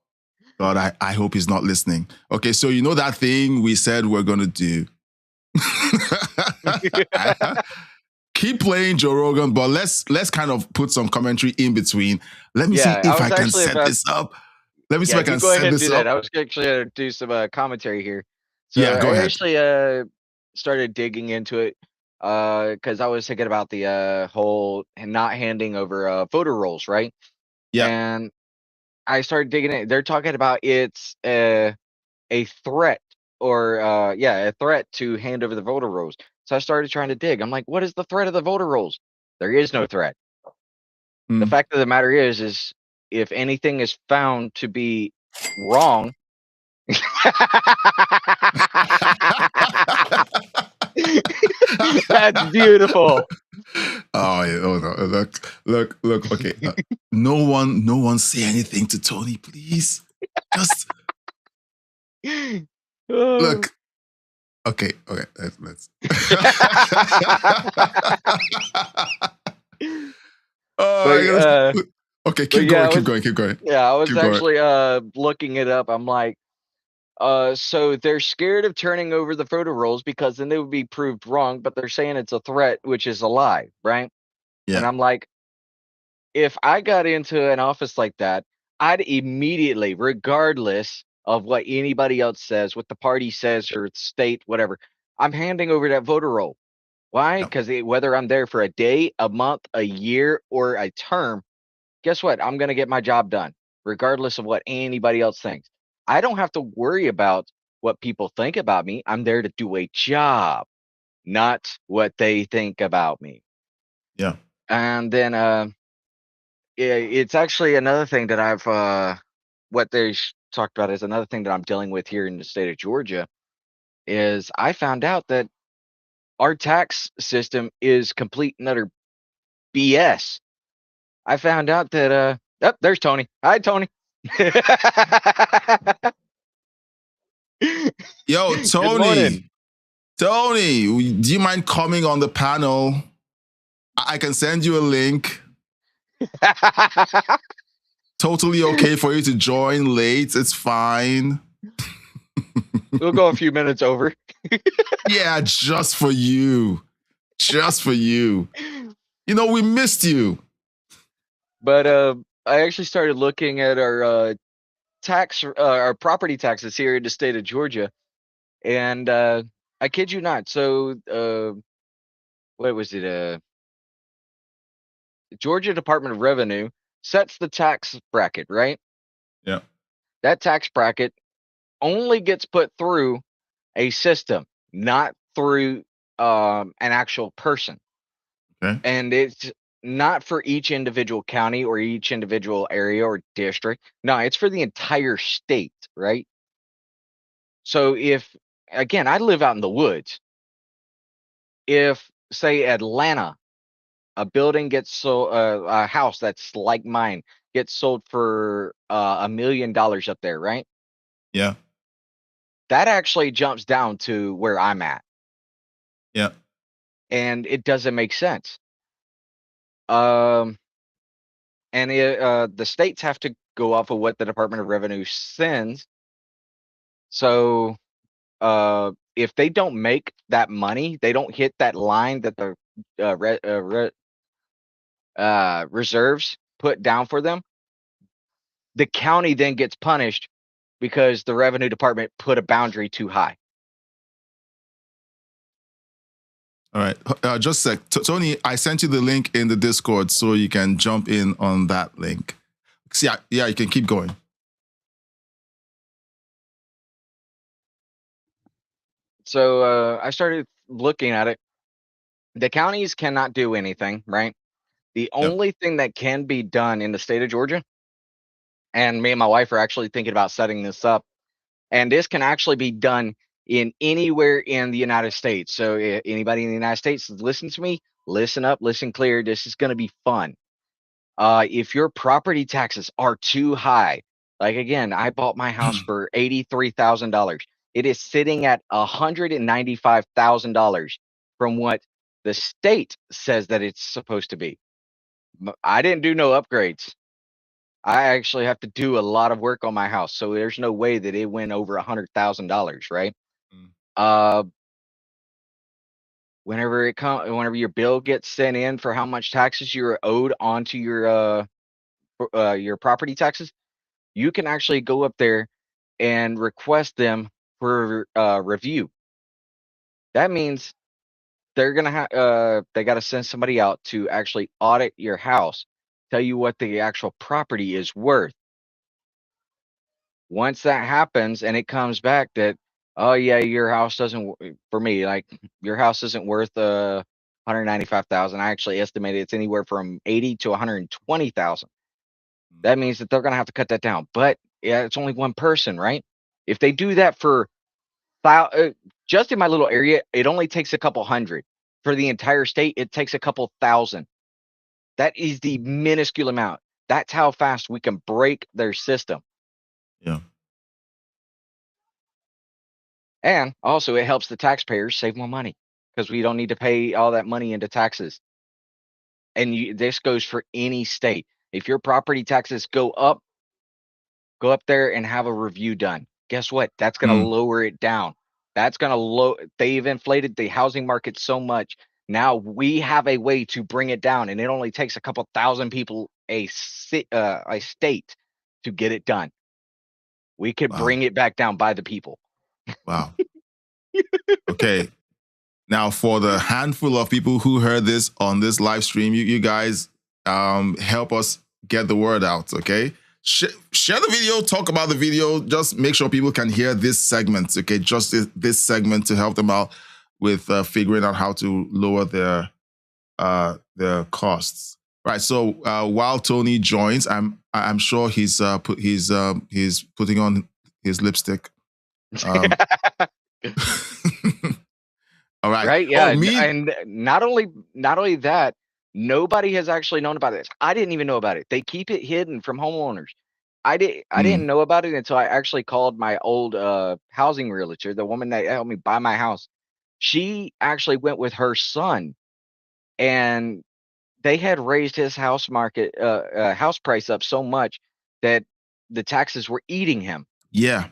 God, I hope he's not listening. Okay, so you know that thing we said we're gonna do. Keep playing Joe Rogan, but let's kind of put some commentary in between. Let me see if I can set this up. Let me see if I can set this up. I was actually going to do some commentary here. So yeah, go ahead. I actually started digging into it because I was thinking about the whole not handing over voter rolls, right? Yeah. And I started digging in. They're talking about it's a threat or a threat to hand over the voter rolls. So I started trying to dig. I'm like, what is the threat of the voter rolls? There is no threat. The fact of the matter is if anything is found to be wrong, that's beautiful. Oh, yeah, no. Look. Okay, no one say anything to Tony, please. Just look. Okay. Let's. Okay, keep going. Yeah, I was actually looking it up. I'm like, so they're scared of turning over the photo rolls because then they would be proved wrong, but they're saying it's a threat, which is a lie, right? Yeah. And I'm like, if I got into an office like that, I'd immediately, regardless of what anybody else says, what the party says or state, whatever, I'm handing over that voter roll. Why? Because whether I'm there for a day, a month, a year, or a term, guess what? I'm going to get my job done, regardless of what anybody else thinks. I don't have to worry about what people think about me. I'm there to do a job, not what they think about me. Yeah. And then it's actually another thing that I've what they talked about is another thing that I'm dealing with here in the state of Georgia is I found out that our tax system is complete and utter BS. I found out that there's Tony. Hi, Tony. Yo, Tony, do you mind coming on the panel? I can send you a link. Totally okay for you to join late. It's fine. We'll go a few minutes over. Yeah, just for you. You know, we missed you. But I actually started looking at our our property taxes here in the state of Georgia, and I kid you not. So what was it? Georgia Department of Revenue sets the tax bracket, right? Yeah. That tax bracket only gets put through a system, not through an actual person. Okay. And it's not for each individual county or each individual area or district. No, it's for the entire state, right? So if, again, I live out in the woods. If, say, Atlanta, a building gets sold, a house that's like mine gets sold for $1 million up there, right? Yeah. That actually jumps down to where I'm at. Yeah. And it doesn't make sense. And the states have to go off of what the Department of Revenue sends. So if they don't make that money, they don't hit that line that the reserves put down for them. The county then gets punished because the revenue department put a boundary too high. All right. Just a sec. Tony, I sent you the link in the Discord so you can jump in on that link. See, yeah, you can keep going. So I started looking at it. The counties cannot do anything, right? The only thing that can be done in the state of Georgia, and me and my wife are actually thinking about setting this up, and this can actually be done in anywhere in the United States. So anybody in the United States, listen to me, listen up, listen clear. This is going to be fun. If your property taxes are too high, like again, I bought my house for $83,000. It is sitting at $195,000 from what the state says that it's supposed to be. I didn't do no upgrades. I actually have to do a lot of work on my house, so there's no way that it went over $100,000, right? Uh, whenever your bill gets sent in for how much taxes you're owed onto your property taxes, you can actually go up there and request them for review. That means they're gonna have they got to send somebody out to actually audit your house, tell you what the actual property is worth. Once that happens and it comes back that, oh yeah, your house doesn't, for me, like your house isn't worth 195,000. I actually estimated it's anywhere from 80 to 120,000. That means that they're gonna have to cut that down. But yeah, it's only one person, right? If they do that for just in my little area, it only takes a couple hundred. For the entire state, it takes a couple thousand. That is the minuscule amount. That's how fast we can break their system. Yeah. And also, it helps the taxpayers save more money because we don't need to pay all that money into taxes. And this goes for any state. If your property taxes go up there and have a review done. Guess what? That's going to lower it down. That's going to they've inflated the housing market so much. Now we have a way to bring it down, and it only takes a couple thousand people a state to get it done. We could bring it back down by the people. Wow. Okay. Now, for the handful of people who heard this on this live stream, you guys help us get the word out, okay? Share the video, talk about the video. Just make sure people can hear this segment, okay? Just this segment to help them out with figuring out how to lower their costs. Right. So while Tony joins, I'm sure he's putting on his lipstick. All right. Right. Yeah. And not only that, nobody has actually known about this. I didn't even know about it. They keep it hidden from homeowners. I didn't know about it until I actually called my old housing realtor, the woman that helped me buy my house. She actually went with her son, and they had raised his house price up so much that the taxes were eating him. Yeah.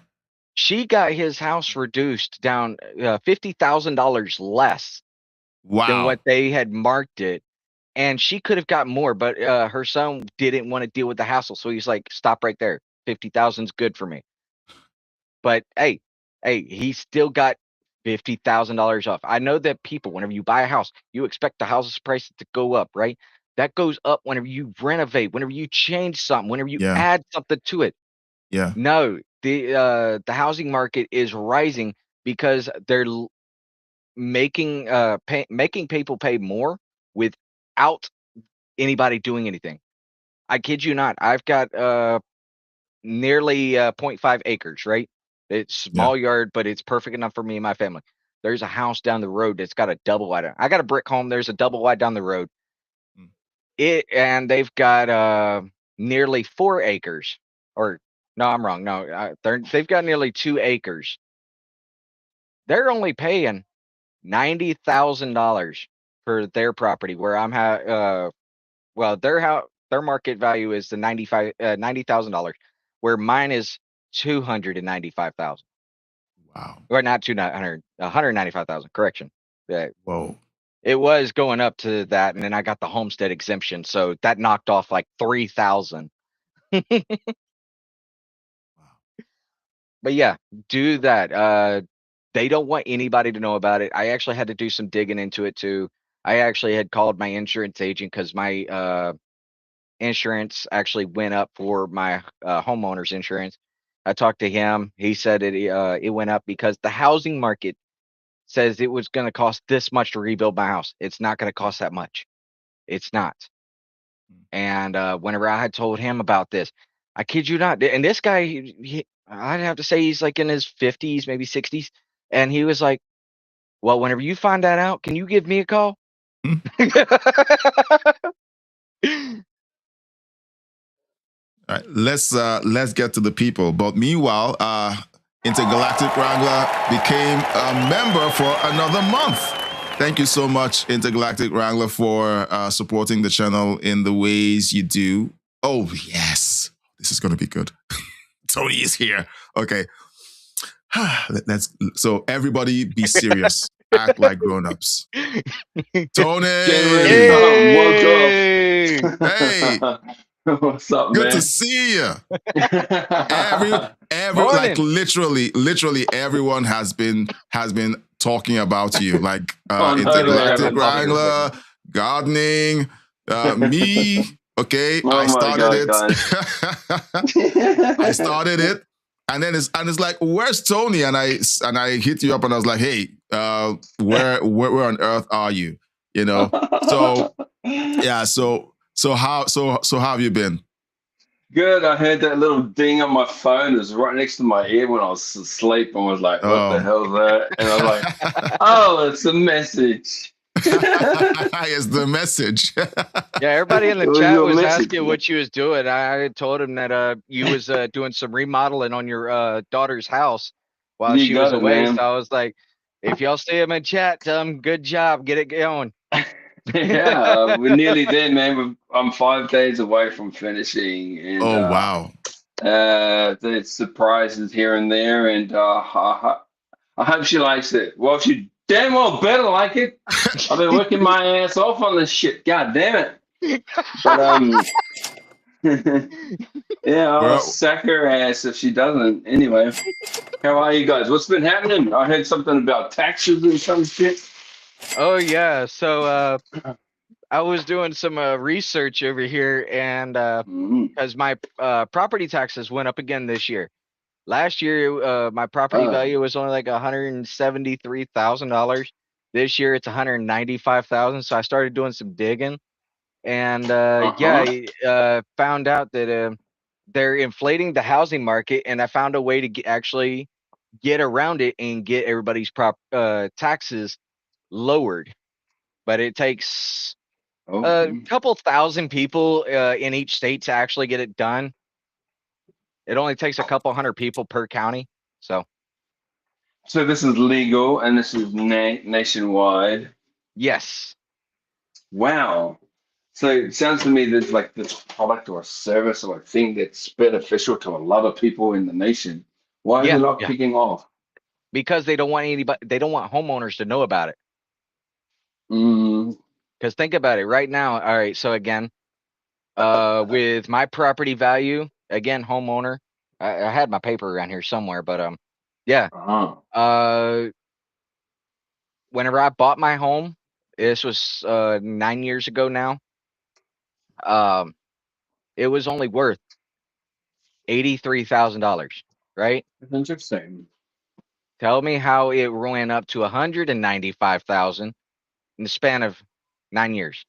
She got his house reduced down $50,000 less than what they had marked it. And she could have got more, but her son didn't want to deal with the hassle. So he's like, stop right there. 50,000 is good for me. But hey, he still got $50,000 off. I know that people, whenever you buy a house, you expect the house's price to go up, right? That goes up whenever you renovate, whenever you change something, whenever you Yeah. add something to it. Yeah. No, the housing market is rising because they're making people pay more without anybody doing anything. I kid you not. I've got nearly 0.5 acres, right? It's small yard, but it's perfect enough for me and my family. There's a house down the road that's got a double wide. I got a brick home. There's a double wide down the road. And they've got nearly 4 acres. Or no, I'm wrong. No, they've got nearly 2 acres. They're only paying $90,000 for their property, where well, their market value is the $90,000, where mine is 295,000. Wow. Or not 200, 195,000. Correction. Yeah. Whoa. It was going up to that, and then I got the homestead exemption, so that knocked off like 3,000. But yeah, do that. They don't want anybody to know about it. I actually had to do some digging into it too. I actually had called my insurance agent because my insurance actually went up for my homeowner's insurance. I talked to him. He said it went up because the housing market says it was going to cost this much to rebuild my house. It's not going to cost that much. It's not. And whenever I had told him about this, I kid you not, and this guy, I'd have to say he's like in his 50s, maybe 60s, and he was like, "Well, whenever you find that out, can you give me a call?" All right, let's get to the people. But meanwhile, Intergalactic Wrangler became a member for another month. Thank you so much, Intergalactic Wrangler, for supporting the channel in the ways you do. Oh yes, this is going to be good. Tony is here. Okay, so everybody be serious. Act like grown-ups. Tony, hey, hey. What's up, Good man? to see you. Every like literally everyone has been talking about you, like Intergalactic Wrangler, gardening, me. Okay, Oh I started God, it. I started it, and then it's like, where's Tony? And I hit you up, and I was like, hey, where on earth are you? You know. So yeah, so how have you been? Good. I heard that little ding on my phone. It was right next to my ear when I was asleep, and was like, "What the hell's that?" And I was like, "Oh, it's a message." It's the message. Yeah, everybody in the chat was asking what you was doing. I told him that you was doing some remodeling on your daughter's house while she was away. Man. So I was like, if y'all see him in chat, tell him good job, get it going. Yeah, we're nearly there, man. I'm 5 days away from finishing, and wow. there's surprises here and there, and I hope she likes it. Well, she damn well better like it. I've been working my ass off on this shit. God damn it! But yeah, I'll sack her ass if she doesn't. Anyway, how are you guys? What's been happening? I heard something about taxes and some shit. Oh yeah, so I was doing some research over here, and because my property taxes went up again this year. Last year, my property value was only like $173,000. This year, it's $195,000. So I started doing some digging, and found out that they're inflating the housing market, and I found a way to actually get around it and get everybody's taxes lowered. But it takes a couple thousand people in each state to actually get it done. It only takes a couple hundred people per county. So this is legal and this is nationwide. Yes. Wow. So it sounds to me there's like this product or a service or a thing that's beneficial to a lot of people in the nation. Why is it not kicking off? Because they don't want anybody. They don't want homeowners to know about it. Because think about it right now. All right. So again, with my property value, again, homeowner. I had my paper around here somewhere, but yeah. whenever I bought my home, this was 9 years ago now. It was only worth $83,000, right? That's interesting. Tell me how it ran up to 195,000 in the span of 9 years.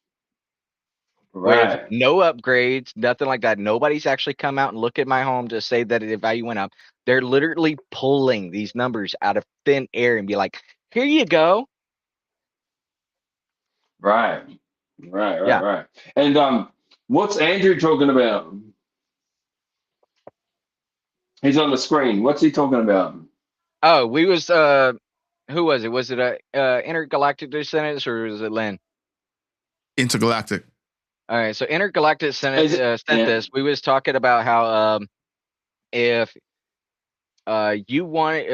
Right. With no upgrades, nothing like that. Nobody's actually come out and look at my home to say that the value went up. They're literally pulling these numbers out of thin air and be like, "Here you go." Right. Right. Yeah. Right. And what's Andrew talking about? He's on the screen. What's he talking about? Oh, we was who was it? Was it a Intergalactic Descendants or was it Lynn? Intergalactic. All right, so Intergalactic sent Yeah. this. We was talking about how if you want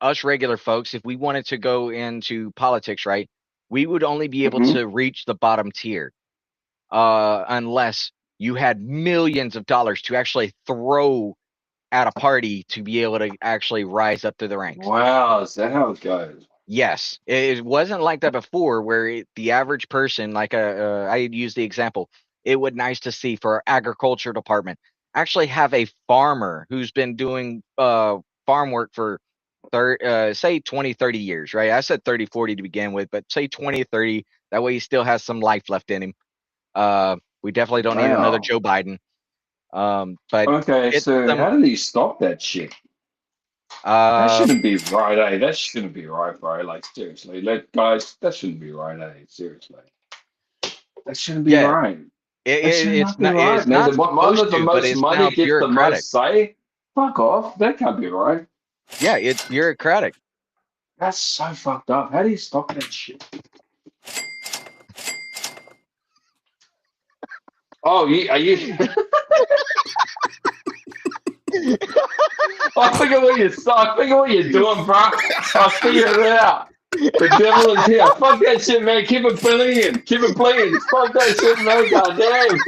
us regular folks, if we wanted to go into politics, right, we would only be able to reach the bottom tier unless you had millions of dollars to actually throw at a party to be able to actually rise up through the ranks. Wow, is that how it goes? Yes, it wasn't like that before, where the average person, like I use the example, it would nice to see for our agriculture department actually have a farmer who's been doing farm work for say 20, 30 years, right? I said 30, 40 to begin with, but say 20, 30. That way he still has some life left in him. We definitely don't need another Joe Biden. But Okay, so how did he stop that shit? That shouldn't be right, eh? That shouldn't be right, bro. Like, seriously. Guys, that shouldn't be right, eh? Seriously. That shouldn't be right. It's not right. man. The one with the most money gets the bureaucratic. most say? Fuck off. That can't be right. Yeah, it's bureaucratic. That's so fucked up. How do you stop that shit? Oh, are you? I figure what you're doing, bro. I figured it out. The devil is here. Fuck that shit, man. Keep it playing. Keep it playing. Fuck that shit, man. Goddamn.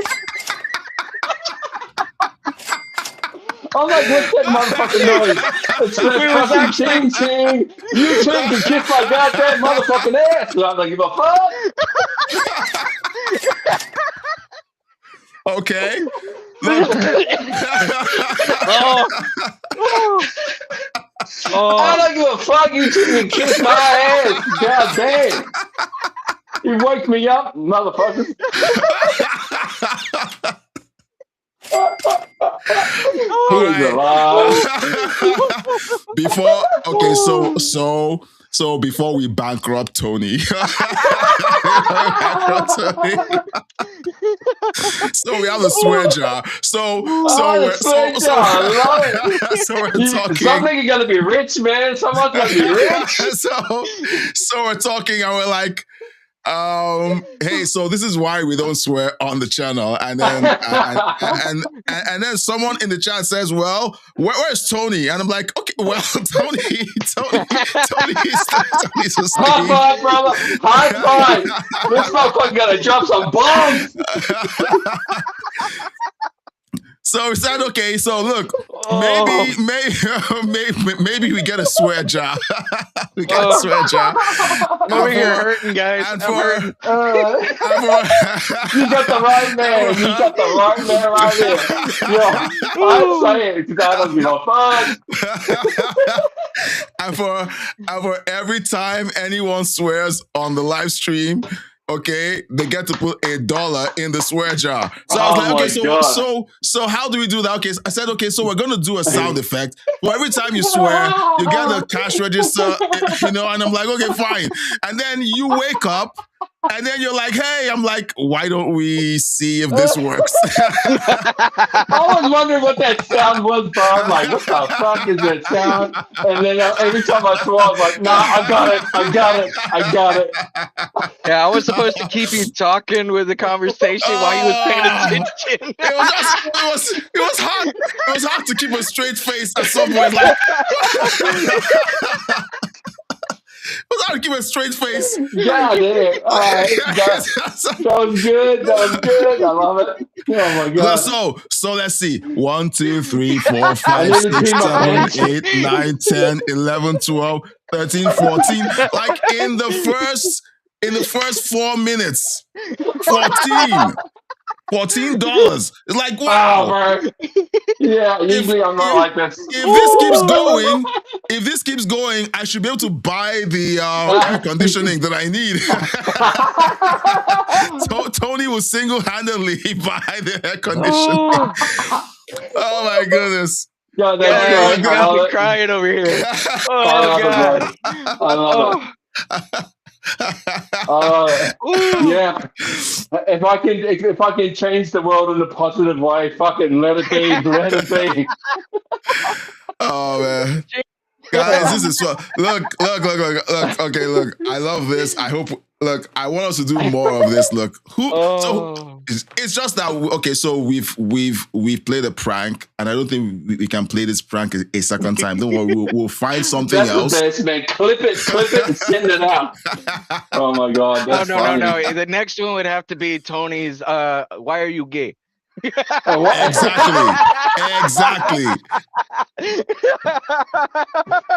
I'm like, what's that motherfucking noise? It's that fucking ching ching. You two can kiss my goddamn motherfucking ass. I'm like, give a fuck. Okay. I don't give a fuck. You two can kiss my ass. God damn. You wake me up, motherfuckers. So before we bankrupt Tony, so we have a swear jar. So we're talking. Something you gotta be rich, man. Someone's gotta be rich. so we're talking, and we're like, hey, so this is why we don't swear on the channel. And then and then someone in the chat says, well, where's Tony? And I'm like, okay, well, Tony's asleep. High five, brother. High five. This motherfucker gotta drop some bombs. So we said, okay, so look, maybe we get a swear jar. We get a swear jar. Over here hurting, guys. You got the right man. You got the right man right here. Yo, I'm saying because I don't give a fuck. And for every time anyone swears on the live stream, okay, they get to put $1 in the swear jar. So I was like, okay, so how do we do that? Okay, I said, okay, so we're gonna do a sound effect. For every time you swear, you get a cash register, and I'm like, okay, fine. And then you wake up, and then you're like, hey, I'm like, why don't we see if this works? I was wondering what that sound was, bro. I'm like, what the fuck is that sound? And then every time I swore, I was like, nah, I got it. Yeah, I was supposed to keep you talking with the conversation while you was paying attention. It was hard. It was hard to keep a straight face at some point. Like, it was hard to keep a straight face. Yeah, dude. All right. That was good. That was good. I love it. Oh my god. So let's see. 1, 2, 3, 4, 5, 6, 7, 8, 9, 10, 11, 12, 13, 14. Like in the first 4 minutes. 14. $14. It's like, wow. Oh, bro. Yeah, usually I'm not like this. If this keeps going, I should be able to buy the air conditioning that I need. So Tony will single-handedly buy the air conditioning. Oh my goodness. Yeah, that's great. You got me crying over here. Oh, God. I love it. Yeah. If I can change the world in a positive way, fucking let it be. Let it be. Oh man. Guys, this is fun. Look. Okay, look. I love this. I hope. Look, I want us to do more of this. Look, so it's just that. Okay, so we've played a prank, and I don't think we can play this prank a second time. Don't worry, we'll find something else. That's the best, man. Clip it, and send it out. Oh my God, that's funny. No. The next one would have to be Tony's. Why are you gay? Exactly.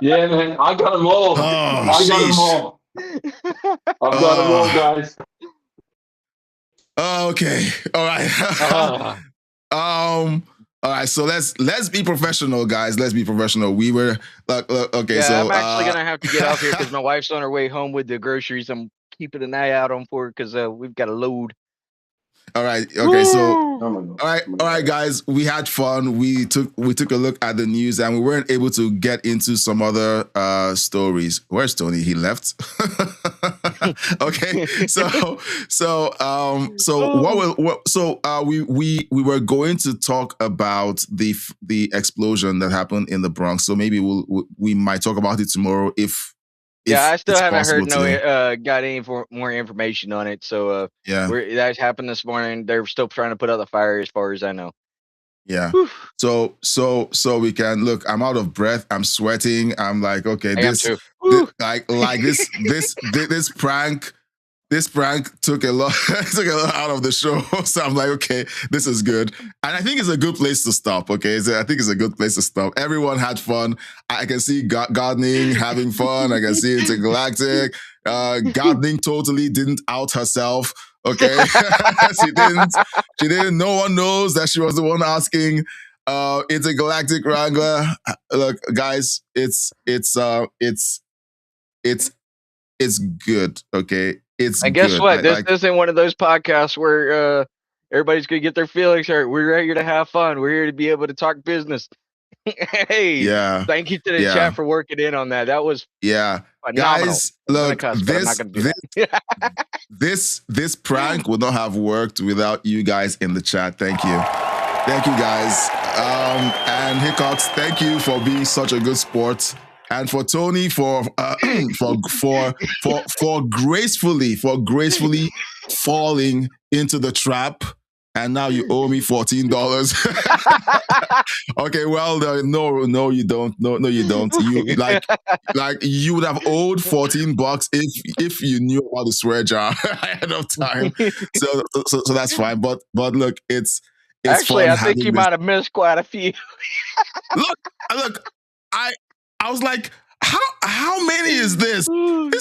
Yeah, man, I got them all. I've got them all, guys. Okay. All right. All right. So let's be professional, guys. Let's be professional. We were okay. Yeah, so I'm actually gonna have to get off here because my wife's on her way home with the groceries. I'm keeping an eye out on for her because we've got a load. All right. Okay. So, all right, guys. We had fun. We took a look at the news, and we weren't able to get into some other stories. Where's Tony? He left. Okay. We were going to talk about the explosion that happened in the Bronx. So maybe we might talk about it tomorrow if. Yeah, I still haven't heard got any more information on it. So that happened this morning. They're still trying to put out the fire, as far as I know. Yeah. So we can look. I'm out of breath. I'm sweating. I'm like, okay, this prank. This prank took a lot out of the show. So I'm like, okay, this is good. And I think it's a good place to stop, okay? So I think it's a good place to stop. Everyone had fun. I can see gardening having fun. I can see Intergalactic. Gardening totally didn't out herself, okay? She didn't. No one knows that she was the one asking. Intergalactic Wrangler. Look, guys, it's good, okay? And guess what? This isn't one of those podcasts where everybody's gonna get their feelings hurt. We're here to have fun. We're here to be able to talk business. Hey, thank you to the chat for working in on that. That was phenomenal. Guys, look, this prank would not have worked without you guys in the chat. Thank you guys. And Hickox, thank you for being such a good sport. And for Tony for gracefully falling into the trap, and now you owe me $14. Okay, well, no, you don't. No, you don't. You like you would have owed $14 if you knew about the swear jar ahead of time. So that's fine. But look, it's actually fun. I think you might have missed quite a few. Look, I was like, how many is this? And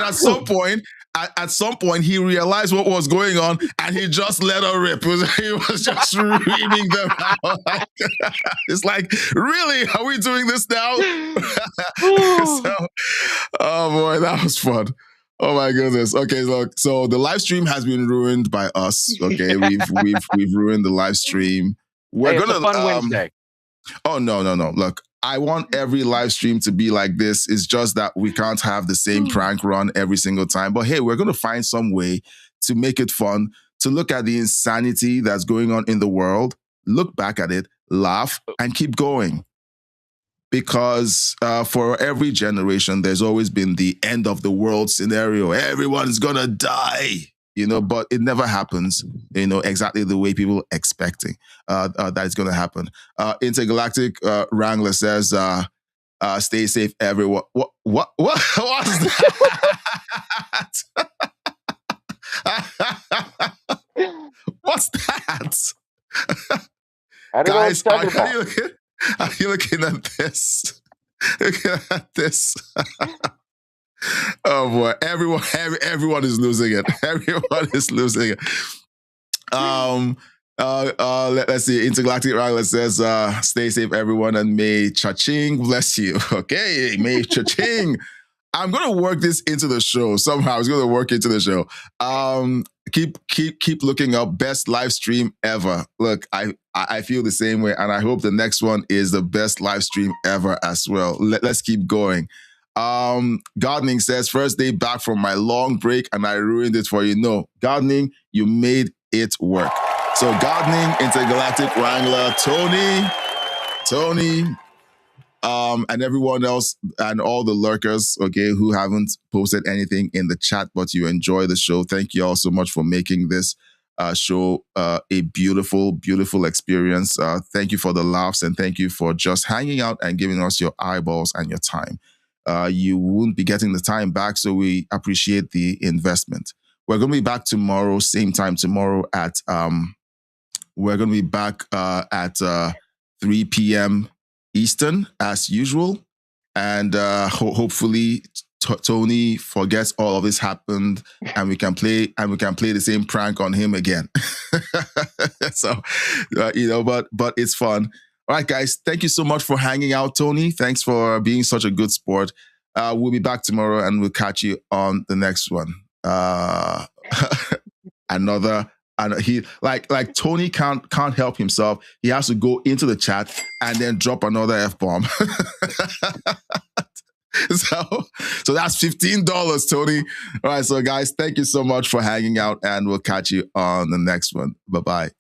at some point, he realized what was going on, and he just let her rip. He was just reaming them out. It's like, really? Are we doing this now? Oh boy, that was fun. Oh my goodness. Okay, look. So the live stream has been ruined by us. Okay, we've ruined the live stream. It's a fun Wednesday. Oh no. Look, I want every live stream to be like this. It's just that we can't have the same prank run every single time. But hey, we're going to find some way to make it fun, to look at the insanity that's going on in the world, look back at it, laugh, and keep going. Because for every generation, there's always been the end of the world scenario. Everyone's going to die. But it never happens, exactly the way people are expecting that it's going to happen. Intergalactic Wrangler says, stay safe, everyone. What was that? What's that? I don't Guys, know what you're talking about. Are you looking at this? Look at this. Oh boy, everyone is losing it. Everyone is losing it. Let's see. Intergalactic Wrangler says, "Stay safe, everyone, and may cha-ching bless you." Okay, may cha-ching. I'm gonna work this into the show somehow. It's gonna work into the show. Keep looking up best live stream ever. Look, I feel the same way, and I hope the next one is the best live stream ever as well. Let's keep going. Gardening says, "First day back from my long break, and I ruined it for you." No, Gardening, you made it work. So Gardening, Intergalactic Wrangler, Tony, and everyone else and all the lurkers, okay, who haven't posted anything in the chat, but you enjoy the show. Thank you all so much for making this show a beautiful, beautiful experience. Thank you for the laughs, and thank you for just hanging out and giving us your eyeballs and your time. You won't be getting the time back, so we appreciate the investment. We're going to be back tomorrow, same time tomorrow at 3 p.m. Eastern as usual, and hopefully Tony forgets all of this happened, and we can play the same prank on him again. So but it's fun. All right, guys, thank you so much for hanging out, Tony. Thanks for being such a good sport. We'll be back tomorrow, and we'll catch you on the next one. Another. And he like Tony can't help himself. He has to go into the chat and then drop another F-bomb. So that's $15, Tony. All right, so guys, thank you so much for hanging out, and we'll catch you on the next one. Bye-bye.